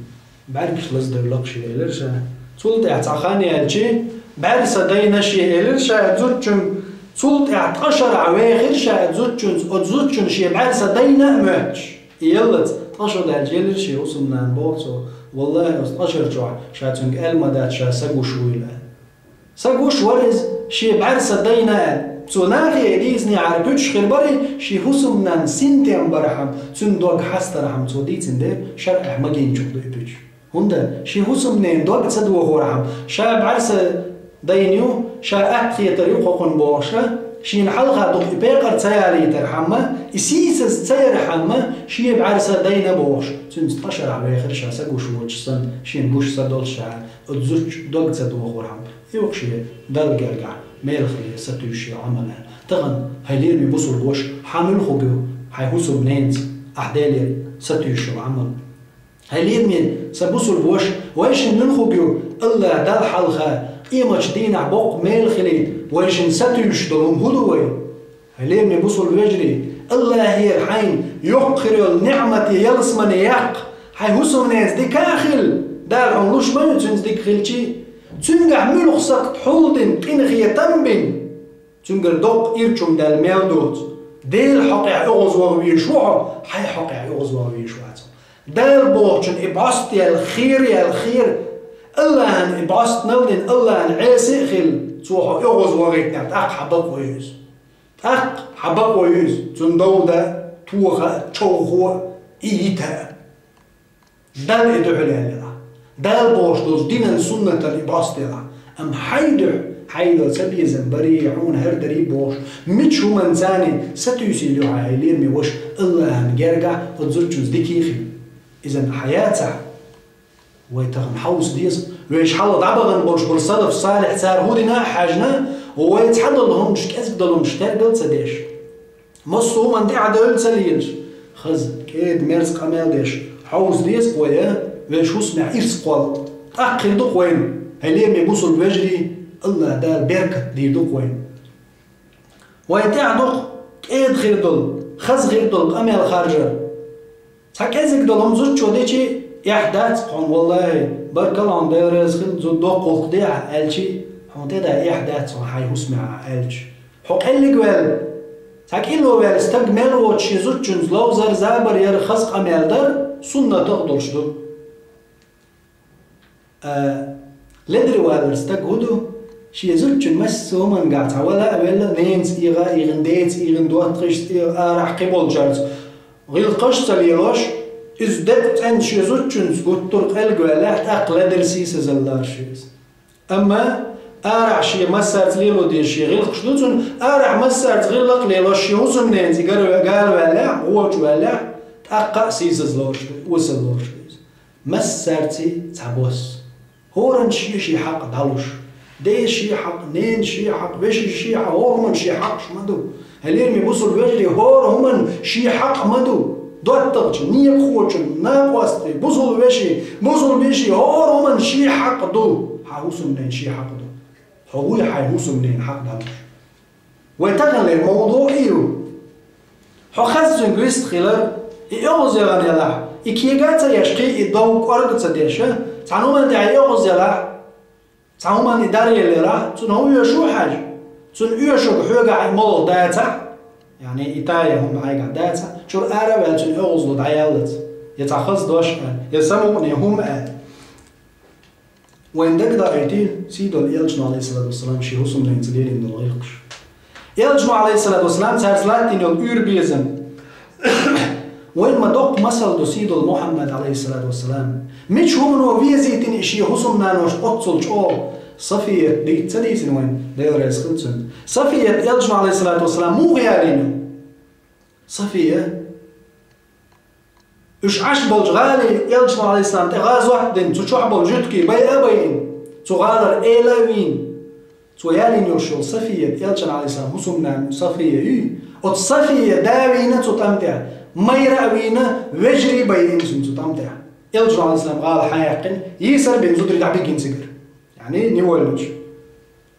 بعرفش لصدر لقشي إيلر شا تولت اعتقاني الجي بعرس دينا شي إيلر شا زوجن تولت اعتقشر عواخر شا زوجن شي بعرس دينا ماتش يلت تقشر الجيلر شي وصلنا نبوتو والله استقشر جوع شا تنك المدات شا سقوش ويلا سقوش ورز شي بعرس دينا توناخي ديزني عربوش خربري شي حسمنا سنتين برحم تندوق حسترحم توديتن دير شرح مجين جوك دويبوش هندا شي حسمنا دوق تسدو غورحم شا بعرس دينيو شا أبخي طريقو قن بوشا شي نحلقها دوق بيقر تيالي ترحمه إسيسس تيرحمه شي بعرس دينا بوش تنستقشر على آخر شا سقوش وجسن شي نبوش سدول شا تزوج دوق تسدو غورحم يوقشي دل جرجع ميل خلي ستوشي عمله تغن هيلير بيبصوا الوش حامل خوجو هيهوسوا بنينز أحدالي ستوشي عمل هيلير مين سبصوا الوش وإيش ننخوجو الله دل حلقة قيمة دين عبق ميل خلي وإيش ستوش دلهم هدوي هيلير بيبصوا الوجري الله هي الحين يقر النعمة يلسمن يق هيهوسوا بنينز دي كاخل دل عنلوش ما يتنز ديك خلشي تنجح ملخصك حولدن قنخية تنبن تنجر دوق إرشم دال ميلدوت ديل حقيع إغز وغويشوع حي حقيع إغز وغويشوع دال بوغشن إبعاستي الخير يا الخير الله هن إبعاست نلدن الله هن عيسي خل توحو إغز وغيتنا تأق حبق ويوز تأق حبق ويوز تندو دا توخا تشوخو إيتا دال إدعو لها دال بوش دوز دينا سنة الإباستيلا أم حيدر سبي زنبري يعون هردري بوش متشو منزاني ستيسيلو عايلين ميوش الله هنجرجع وتزوجوز ديكيخي إذن حياته ويتغن حوس ديز ويش حلط عبغن بوش بالصدف صالح سار هودنا حاجنا ويتحضر لهم مش كأسك دلهم شتاق سديش مصو من دي عدل سليلش خز كيد ميرز قمال ديش حوس ديز ويا ويش اسمع إرس قوال أقل دوق وين هليه ميبوصل بوجري الله دار بيركت دي دوق وين ويتاع دوق كيد خير دول خز خير دول قمال خارجر ساكازك دولهم زوج شو ديشي إحداث قون والله برك الله عن داير رزق زود دوق قلق ديع ألشي هون تدا إحداث وحي اسمع ألش حق اللي قوال ساك إلو ويل استجمل وتشي زوج جنز لوزر زابر يرخص قمال دار سنة تقدرش دول لدري والر استجهدوا شيء زوج مس ومن قاعد ولا نينز إيغن ديت إيغن دوت قشت راح قبل جارز غير قشت اليروش إزدت أن شيء زوج قلت طرق الجوالات أقل درسيس زلار شيء أما أرع شيء مسرت ليلو دي شيء غير قشتون أرع مسرت غير لق ليلو شيء وزم نينز قال ولا هو ولا تأقى سيس زلار وصل لار مسرتي تعبوس هورن شيء حق دالوش ده شي حق نين شي حق وش شي حق هورمن شي حق شمدو هلين مبوصل وجري هورمن شي حق مدو دوتش نيك خوش ناقوستي بوصل وشي بوصل بشي هورمن شي حق دو حوصل منين شي حق دو هو حيوصل منين حق ده وتغلى الموضوع حخزن جوست خلال يغزلان يلا إكيجات يشقي الضوء قرد تصديشه تعلم أن دعي يغزلا تعلم أن إداري اللي راح تنهو يشو حاجة تن يشو حاجة مول داتا يعني إيطاليا هم معايا داتا شو العرب تن يغزلوا دعيالت يتخص دوش يسموني هم وين دقدر أيتين سيدو الإلجن عليه الصلاة والسلام شي هسم لينتلين إنه الغيقش إلجن عليه الصلاة والسلام تارسلات إنه الأوربيزم وين ما دق مثل دو سيدو محمد عليه الصلاة والسلام مش هم وفيزيتين إشي هسم نانوش أتصل شو صفية دي تسديسين وين دير يسخلتن صفية إلجن عليه الصلاة والسلام مو غيالينه صفية إيش عشبل غالي يلجم على الإسلام تغاز واحد تشعبل جدكي بي أبين تغالر إيلاوين تويالين يرشل صفية يلجم على الإسلام مسمنا صفية صفية داوينة تتمتع ميراوينة وجري بين سن تتمتع يلجم على الإسلام قال حياقن يسر بن زدري دعبيك ينسجر يعني نيولج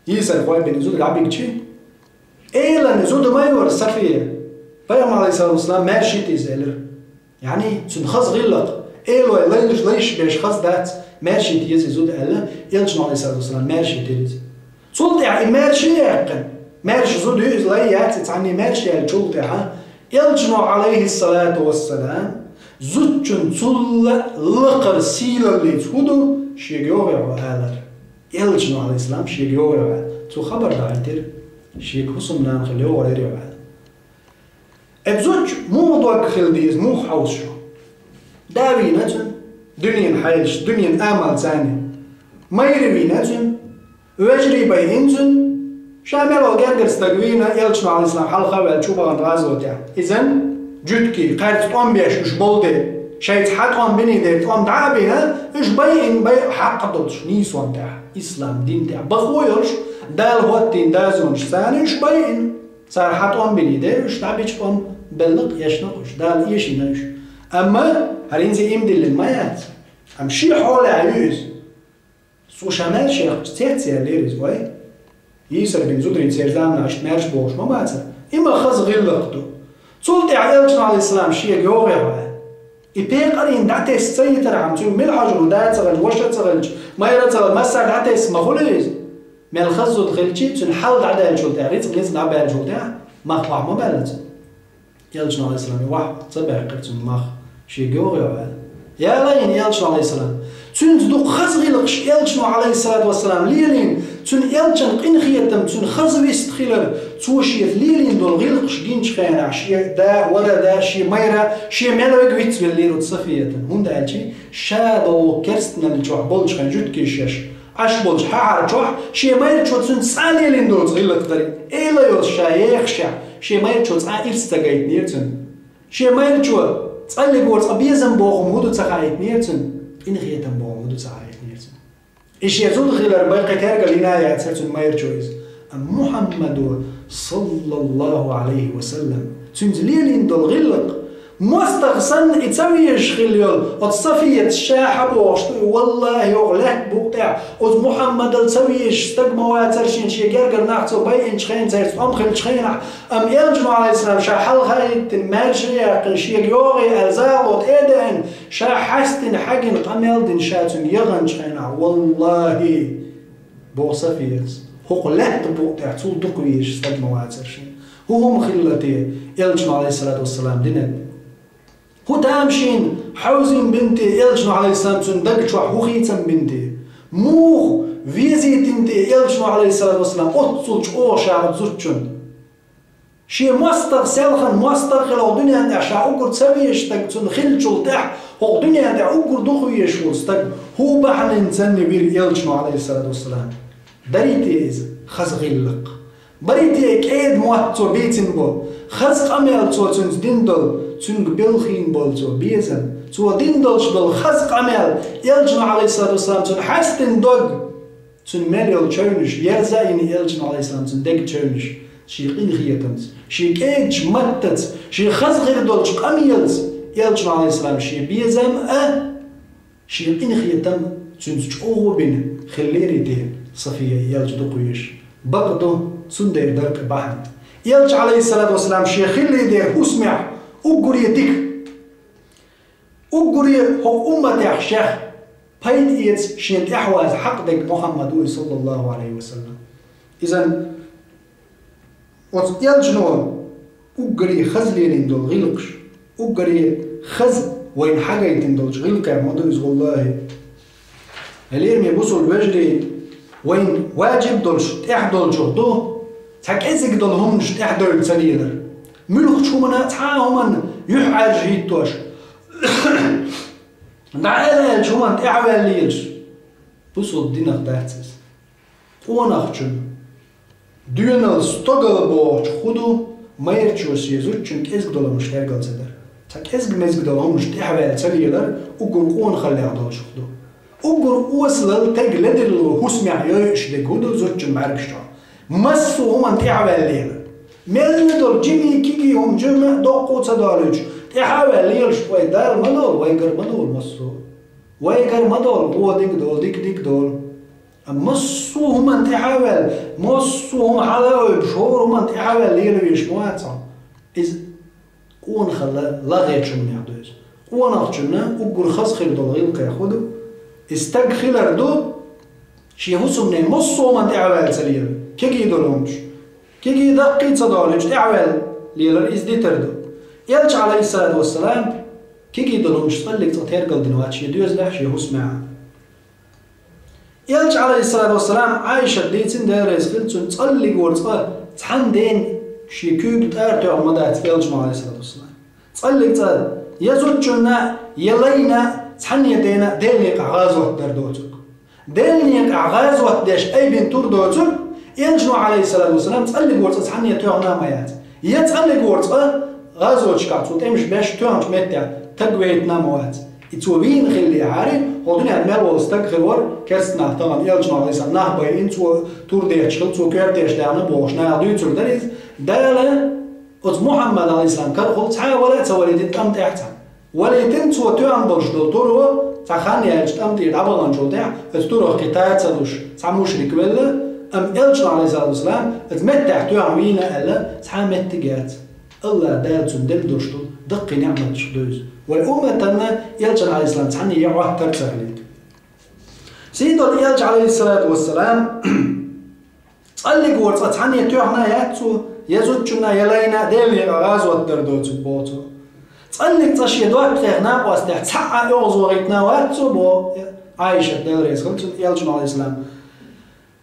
يسر قوي بن زدري دعبيك شي إيلا نزود ما يور صفية فيوم عليه الصلاة والسلام ماشي تيزالر يعني تنخص غلق إيلو ليش بيش خص دات ماشي تيز يزود ألا يلجن عليه الصلاة والسلام ماشي تيز صلت يعني ماشي يقن ماشي زود يز لي ياتي تعني ماشي الجلد ها يلجن عليه الصلاة والسلام زوجن صل لقر سيل اللي تهدو شيجوري وآلر يلجن عليه السلام شيجوري وآلر تو خبر دعيتر شيك حسن نام خليه وريري وآلر ابزوج مو موضوع خلديز مو حوش شو داوي نتن دنيا حيلش دنيا امل ثاني ما يروي نتن وجري بينتن شامل وقادر استقوينا يلش مع الاسلام حلقه والشوبه غنرازو تاع اذن جدكي قالت قوم بيش مش بولدي شيت حق قوم بني ديت قوم دعابيها ايش بين حق ضدش نيسون تاع اسلام دين تاع بخويرش دال هوتين دازونش ثاني ايش بين صار حطهم بنيده وش تعبيش قوم بلق يشنقش دال إيش يناش أما هرين زي إمدي للمايات أم شي حول عيوز سو شمال شيخ تيتسي الليرز واي يسر بن زودري تسير زامنا عشت مارش بوش ما ماتر إما خز غلقتو صلتي عيالجنا على الإسلام شي جوغي واي إبيق قرين دعتي السيطر عم تقول ملحجر ودايت تغلج وشت تغلج ما يرى تغلج مسار دعتي اسمه خليز من الخزو دخلتي تنحل عدا الجول تاع ريت قلت نعبا الجول تاع ما واحد ما بالت يلجنا عليه السلام واحد تبع قلت ماخ شي قوي يا لين يلجنا عليه السلام تندو خزغي لقش يلجنا عليه الصلاة والسلام ليلين تن يلجن قين خيتم تن خزوي استخيلر توشيت ليلين دول غيلقش جينش خينا شي دا ولا دا شي ميرا شي ملوك ويت بالليل وتصفية هون دا الشي شادو كرستنا الجوع بولش خن جد كيشش اش بولش حار جوع شي مير تشو تن سالي لين دول غيلق دري ايلا يوز شايخ شي مير تشو صاير استغيت نيرتن شي مير تشو تصلي بورص ابيزن بوغم هودو تصايت نيرتن إن خيتم بوم ودو ساعات نيرتن إيش يزود خلال باقي ترجع لنا يا ترتن ما يرجوز محمد صلى الله عليه وسلم تنزلين دول غلق مستغصن يتسويش خليل اتصفية الشاحب واشتوي والله يغلق بوقتها وز محمد التسويش استقموا ترشين شي جرجر نحتو بين شخين زيت ام خل شخين ام ينجم عليه السلام شاحل خيط ماشي يقن شي يوغي ازاوت ايدن شاحستن حقن قميلدن شاتن يغن شخين والله بو صفيت هو قلت بوقتها تو دقويش استقموا ترشين هو مخلتي ينجم عليه الصلاة والسلام دينه هو تامشين حوزين بنتي يلجنو عليه السلام تندقش وحوخيتم بنتي موخ فيزيت انتي يلجنو عليه الصلاة والسلام اتصلش اوشا زوجن شي مستغ سلخن مستغل الدنيا عند عشاء اقر تسويش تك تنخلشل تح هو الدنيا عند اقر دخويش وستك هو بحن انسان بير يلجنو عليه الصلاة والسلام دريتي إذا خزغلق بريتي اكيد مواتو بيتن بو خزق عمل تو تندل تنق بلخين بولتو بيزن تو ديندلش بالخزق عمل يلجن عليه الصلاة والسلام تن حستن دوغ تون مليل تشونش يرزايني إلجن عليه السلام تون دق تشونش شي قنخيتنز شي كيج متت شي خزغير دولش قميلز إلجن عليه السلام شي بيزم شي قنخيتم تون تشوه بين خليري دين صفية يلج دقويش بقدو تون دير درك بحن يلج عليه الصلاة والسلام شي خلي دير اسمع أقري ديك أقري هو أمة يحشيخ بين إيتس شين إحواز حق ديك محمد صلى الله عليه وسلم إذن يلجنون أقري خزلين دول غلقش أقري خز وين حاجة دولش غلقة مدوز والله اليرمي بوصل الوجري وين واجب دولش تحدول جهدو تاك إزيك دولهمش تحدول تسليلر ملوخ شو منا تعاهمن يحعر جهيتوش نعالج همان إعوال ليلش بوصل دينك داتس ونخشن دينا ستوغل بوش خودو ما يرتشوس يزوجن كإزيك دولهمش تحرقل سدر تاك إزيك مزيك دولهمش تحوال تسليلر وقرقون خليها دولش خودو وقر وصل تجلد الهسمع يش دجودو زوجن معركشة مسو همان تحوال ليلر ملدول جيمي كيكي هم جمع دقو تدارج تحاول ليش ويدار مدول ويقر مدول مسو ويقر مدول هو ديك دول مسو هم تحاول مسو هم حلاوي بشور هم تحاول ليش مواتع إذ قون خلا لغيت شو من يعدوز قون أخشنا وقر خص خير دول غيلك ياخدو استغخلر دو شي هسمني مسو هم تحاول سليل كيكي دولهمش كي دقيت صدالج تعوال ليلر إز دي تردو يلج عليه الصلاة والسلام كي دلهمش طلق تطيرقل دنوات شي دوز لح شي هسمع يلج عليه الصلاة والسلام عايشة ديتين دايرة يسخلتون تطلق ورطقه تحن دين شي كوب تارتو عمدات يلج عليه الصلاة والسلام تطلق تطلق يزوجنا يلينا تحن يدينا ديلنيق عغازوة دردوتك ديلنيق عغازوة داش أي بين تردوتك ينجنو عليه الصلاة والسلام تقلق ورطة تحنية توعنا ميات يتقلق ورطة غازو تشكعتو تمش باش توعنش متع تقويتنا موات يتوبين خلي عاري هودوني عدمال واستقخل ور كرسنا طبعا ينجنو عليه السلام نحبا انتو تور ديش خلطو كيرتيش دعنا بوش نعدو يتور داريز دالا وز محمد عليه السلام كارخل تحاولا توليدين تم تحتها وليتين تو توعن بوش دول تورو تخاني عجت أمتي العبغان جودع فتورو قطاعات سدوش تعموش ركبلا أم إلجن عليه الصلاة والسلام تمتع توعوينا ألا تحامت تجات الله دالت دل دوشتو دقي نعمة شدوز والأمة تنا إلجن عليه السلام تحني يعوه ترساليك سيدو إلجن عليه الصلاة والسلام تقلق ورطة تحني توعنا ياتو يزوجنا يلينا ديلي غازو الدردوتو بوتو تقلق تشيدوات تغناق واستح تحقا يغزو غيتنا واتو بو عايشة ديلريز خلتو إلجن عليه السلام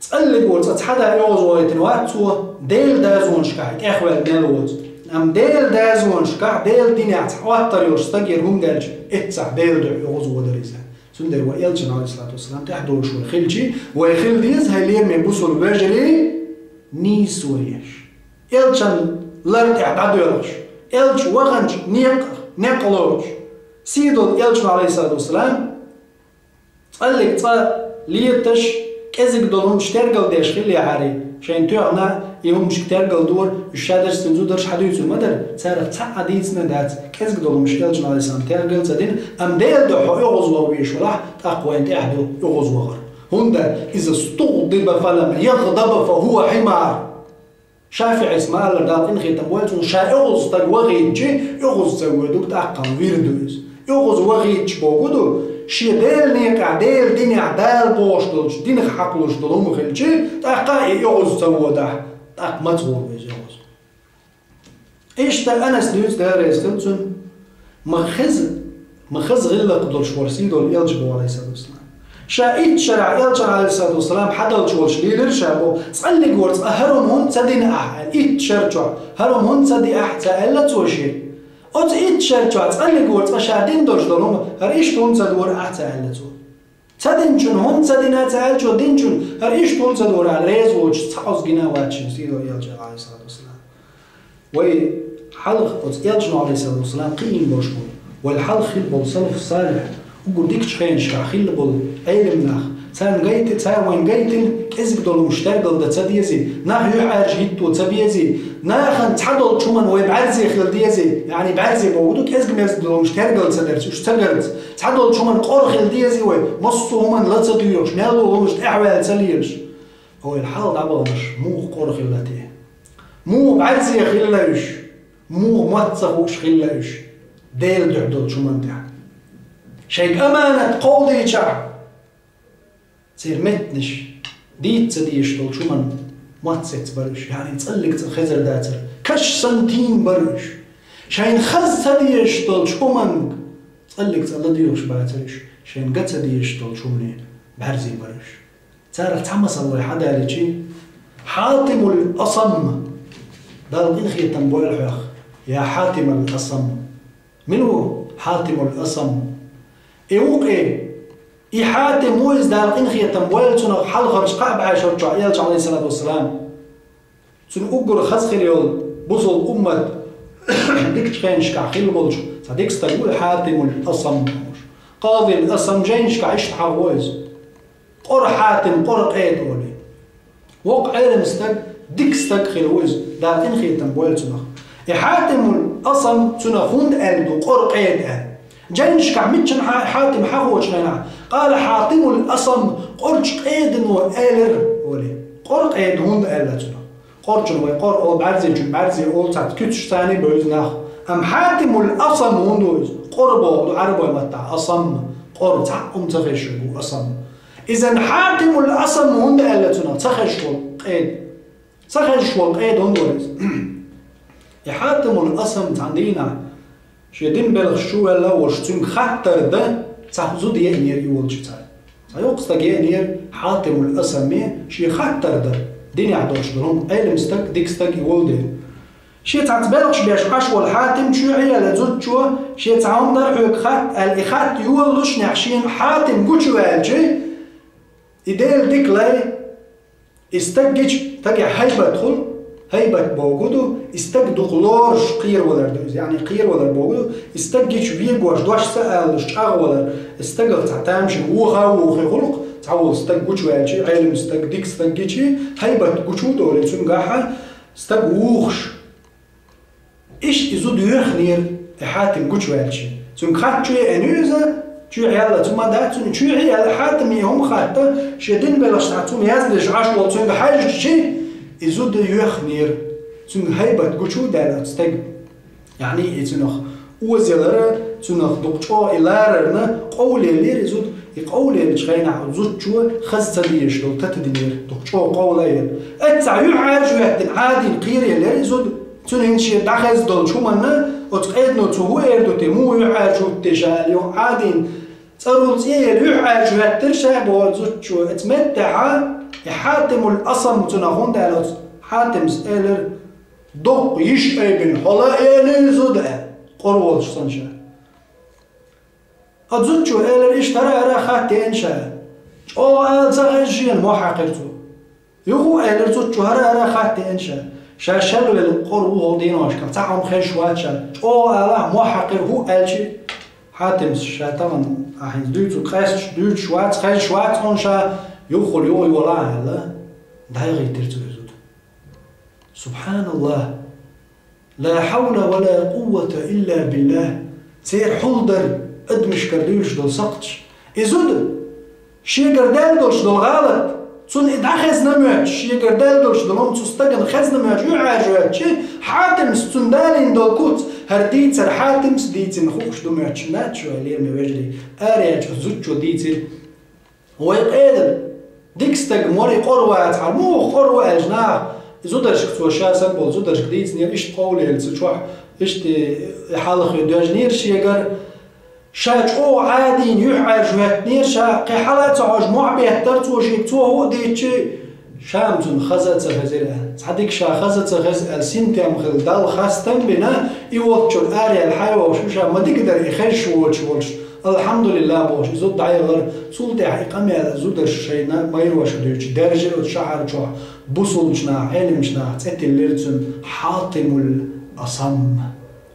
تقلق ورطة تحدا يغزو غيتنا واتو ديل دازون شكاك إخوال ديلوت أم ديل دازون شكاك ديل دينيا تحواتر يرستقير هم دالج اتسع ديل دع يغزو ودريزا سندر وإلجن عليه الصلاة والسلام تحدو شو الخلجي ويخل ديز هايلير ميبوسو الباجري نيس ويش إلجن لرد اعدادو يلغش إلج وغنج نقلوش سيدو إلجن عليه الصلاة والسلام تقلق تا ليتش كازك دولهم شترقل ديش خلي عاري شاين توعنا يوم شترقل دور الشادر ستنزو درش حدو يزول مدر تعرف تعا ديتنا دات كازك دولهم شترقل عليه السلام ترقل تدين أم ديل دوحو يغزو ويش ولاح تقوى انت احدو يغزو وغر هندا إذا استغضب فلم يغضب فهو حمار شافع اسمه الله داقين خيتم والتون شايغز تاق وغيتشي يغز سويدوك تاقم ويردوز يغز وغيتش بوغدو شي ديل نيقع ديل دينيع ديل بوشتلش دينك حقلوش دلهم خلشي تاقا يغز سويده تاق متغور بيز يغز ايش تا انس ديوز داريز خلتون مخز غلق دول شورسيدو اليلجبو عليه الصلاة والسلام شايت شرع يلجن عليه الصلاة والسلام حدل شوالش ليلر شابو تسألني قورت هرم هون تدين إيت شرچوا هرم هون تدي تألا توشي أوت إيت شرچوا تسألني قورت شادين دوش دولهم هر إيش تون تدور تألا تو تدين شون هون تدين تألا شو دين شون هر إيش تون تدور ريز وش تعوز جنا واتشين سيدو يلجن عليه الصلاة والسلام وي حلق أوت يلجن عليه الصلاة والسلام قيم بوشبو والحلق خيل بول صلف الصالح وقول ديك شخين شخيل بول علم ناخ تان جيت تان وين جيتن كزك دول مشترك ده تبيزي نح يحاج هيتو تبيزي ناخن تحدل شو من ويبعزي خل ديزي يعني بعزي بودو كزك ميز دول مشترك ده تدرس وش تقدر تحدل شو من قر خل ديزي وي مصو من لا تديوش نالو هو مش أحوال تليش هو الحال دعوش مو قر خلتي مو بعزي خللاش مو متصفوش خللاش ديل دعدل شو من ده شيء أمانة قوضي شعب تصير متنش ديت تديش دول شو من ماتسيت برش يعني تصلق تخزر داتر كش سنتين برش شاين خز تديش دول شو من تصلق تديوش باترش شاين قد تديش دول شو مني بهرزي برش تعرف تحمس الله حدا على شيء حاتم الأصم ده الغنخي تنبوي الحيخ يا حاتم الأصم منو حاتم الأصم إيوقي إحاتم مويز دار إنخية تنبويل تنو حلقة رشقاء بعيشة وجعيال عليه الصلاة والسلام تنو أقر خزخ اليول بوصل أمة ديك تخينش كعخيل بولش صديق ستقول حاتم الأصم قاضي الأصم جينش كعيشت حاويز قر حاتم قر قيد ولي وقع علم استق ديك استق خلويز دار إنخية تنبويل تنو إحاتم الأصم تنو خوند ألدو قر قيد أل جنش كعمتشن حاتم حاوش لنا قال حاتم الأصم قرش قيد وآلر ولي قر قيد هون آلتنا قرش وقر أو بعرزي جن بعرزي أو تعت كتش ثاني بيزناخ أم حاتم الأصم هون دوز قربه عربه متع أصم قر تعم تغشبو أصم إذا حاتم الأصم هون آلتنا تغشوا قيد تغشوا قيد هون دوز حاتم الأصم تعندينا شدين بلغ شو ولا وشتم خطر ده تحزود ينير يقول شتاي سيقصد ينير حاتم الأسمي شي خطر ده دين يعدوش دلهم أي مستك ديك ستك يقول ده شي تعتبرش بيش قشوا الحاتم شو عيا لزود شو شي تعاون درحوك خط الإخات يقولوش نعشين حاتم قوشو الجي إديل ديك لاي استجج تجي هيبة دخل هيبة بوجوده استجدوا قلارش قير ولا ردوز يعني قير ولا بوجوده استجج بيجواش دوش سأل شقاق ولا استجل تعتامش وخا خلق تعول استجوش وعشي علم استجديك استججي هيبة جوده ولا تنجحها استجوخش إيش يزود يخنير حاتم جوش وعشي تنجحت شيء أنوزة شو عيال ثم ده شو عيال حاتم يوم خاطر شدين بلاش تعتم يزدش عش ولا تنجح شيء يزود يخنير تون هيبة جوشو دارت استج يعني يتنخ وزيلر تنخ دكتور إلارنا قولي لير يزود يقولي لشخينا زود شو خز تديش لو تتدير دكتور قولي التعيو عاج واحد عادي قير لير يزود تون هنشي دخز دول شو منا وتقيدنو تو إردو تمو يعاج وتجال يو عادي تروت إيه يعاج واحد ترشح بوزود شو اتمتع حاتم الأصم تناغون دالوت حاتم سألر دق يشأي بن حلائي زودة قروض شطنشا أتزود شو ألر إشترى أرى خاتي إنشا أو أل زغجين ما حقرتو يخو ألر زود شو أرى خاتي إنشا شاشلو للقروض دينوش كم تعهم خشوات شا أو ألا ما حقر هو ألشي حاتم شاتان أحين دوتو قاس دوت شوات خشوات أنشا يوخل يوي ولا هلا ده يغيتر تزود سبحان الله لا حول ولا قوة إلا بالله سير حلدر أدمش كردوش دول سقطش إزود شي قردال دولش دول غالط تون إدعا خزنا ميوش شي قردال دولش دولهم تستقن خزنا ميوش يعاجوات شي حاتم ستندالين دول كوت هرديت سر حاتم سديت نخوش دو ميوش ناتشو لير ميوجري آرياج زوجو ديتر هو يقادر ديكستك موري قروات عمو قروة أجناح زودرش كتوشا سنبول زودرش كديت نير إيش قولي لتشوح إيش حالخ يدوج نير شيقر شاج أو عادين يحعر جوات نير شا قي حالات عجموع بيهتر توشيك تو هو ديتشي شامتون خزت خزيرها صديق شا خزت خزير سنتيم خل دال خاستم بنا يوتشو الآريا الحيوة وشوشا ما تقدر يخش وولش الحمد لله بوش زود دعي غير سلطة حقيقة زود الشيء ما يروش دوش درجة وشعر شو بوصلشنا علمشنا تأتي ليرتون حاتم الأصم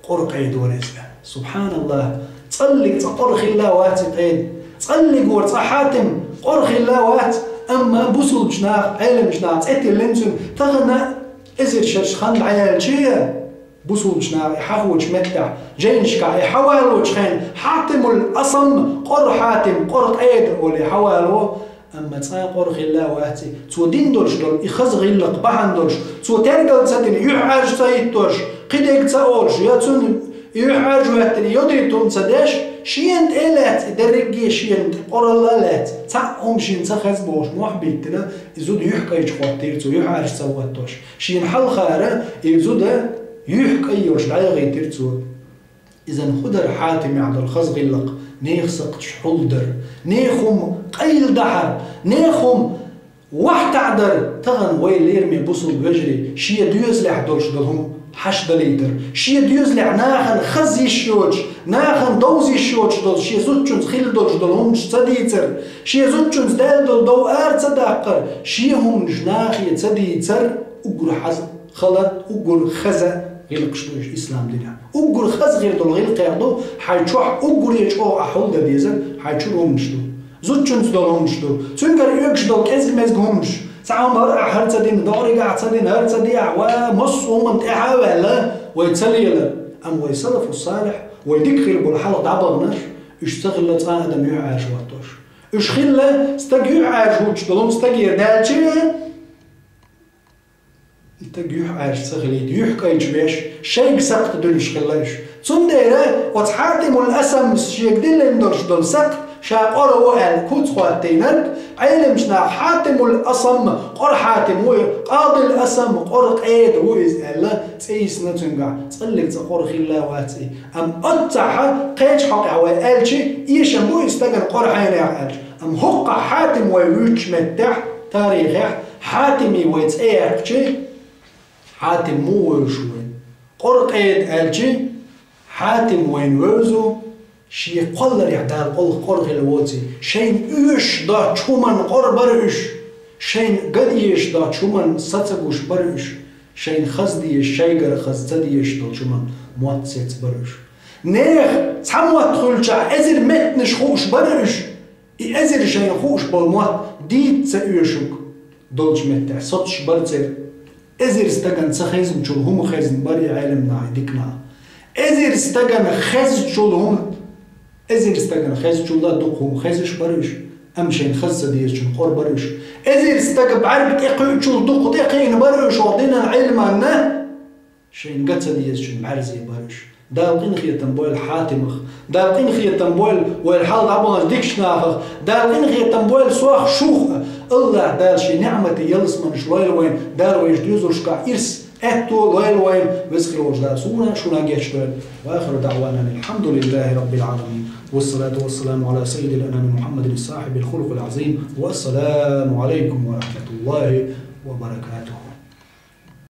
قرقي دوريزة سبحان الله تصلق تقرخ الله واتقين تصلق ورص حاتم قرخ اللوات أما بوصل بجناح عالم جناح أتي لنزم تغنى إزر شرش خان عيال شيء بوصل بجناح يحاول متع جينش كا يحاول خان حاتم الأصم قر حاتم قر قيد ولا يحاول أما تصير قرخ اللواتي تو دين دولش دول يخز غيلق بحن دولش تو ترجل تدين يحاج سايتوش قدك تقولش يا تون يحاج وقتني يدري تون تدش شينت إلات درجي شينت قرالات تعهم شين تخز بوش محبيتنا يزود يحكي يشقطير تو يحاج سواتوش شين حل خيره يزود يحكي يوش لا يغير تو إذا خدر حاتم عبد الخز غيلق نيخسق شحولدر نيخم قيل دحر نيخم واحد عدر تغن ويل يرمي بوصل بجري شي ديوز لح دولش دلهم حش دليدر شي ديوز لح ناخن خزي الشوج ناخن دوزي الشوج دول شي زوتشونز خيل دولش دلهم تديتر شي زوتشونز دال دول دو ار تدقر شي هم جناخي تديتر وقر حزن خلا وقر خزا غير قشطوش إسلام دينا وقر خز غير دول غير قيادو حيشوح وقر يشوح أحول دا ديزر حيشوهم نشتو زوتشونز دولهم نشتو تنقر يوكش دول كازل مزقهمش ساعة مرأة هرتدين دوري قاعتدين هرتدي ومصهم انت حاولا ويتسليلا أم ويسلف الصالح ويدكخل بالحلق عبغناش اشتغلت آدم يعاش واتوش اشخلا استقيو عاش دولهم استقير دالشي تجيح عاش سخليد يحكي يجبيش شيء سقط دلش خلاش صنديرة وتحاتم الأسم شيء دل ندرش دل سقط شاقر وقال كوت خواتينك علم شنا حاتم الأسم قر حاتم قاضي الأسم قر قيد هو إزاله تيس نتنقع تقلق تقر خلاواتي أم أتح قيش حق وقال شيء يشمو يستقر قر حين يعالج أم حق حاتم ويوش متح تاريخه حاتمي ويتأيق شيء حاتم مو وشوين قرقيد ألجي حاتم وين وزو شي قلر يحتال قل قرق الواتي شين ايش دا چومن قر برش شين قديش دا چومن ستسقوش برش شين خزديش شيگر خزديش دا چومن موات ست برش نيخ تحموات خلجا ازر متنش خوش برش ازر شين خوش بالموات ديت سأيشوك دولش متع صدش برتر ازر استغن سخيزم شول هم خيزن بري عالم ناي ديكنا ازر استغن خيز شول هم ازر استغن خيز شول دوق هم خيزش بريش امشين خز ديش قر بريش ازر استغ بعرب اقي شول دوق دقين بريش ودينا علمنا شين قت ديش معرزي بريش دالقين خيتن بويل حاتمخ دالقين خيتن بويل والحال عبنا ديكشناخ دالقين خيتن بويل سواخ شوخ الله دال شي نعمة يلس من شويل وين دار ويش ديوزر شكا إرس أتو لويل وين وزخر وجدا سونا شونا جيشتوين وآخر دعوانا الحمد لله رب العالمين والصلاة والسلام على سيد الأنام محمد الصاحب الخلق العظيم والسلام عليكم ورحمة الله وبركاته.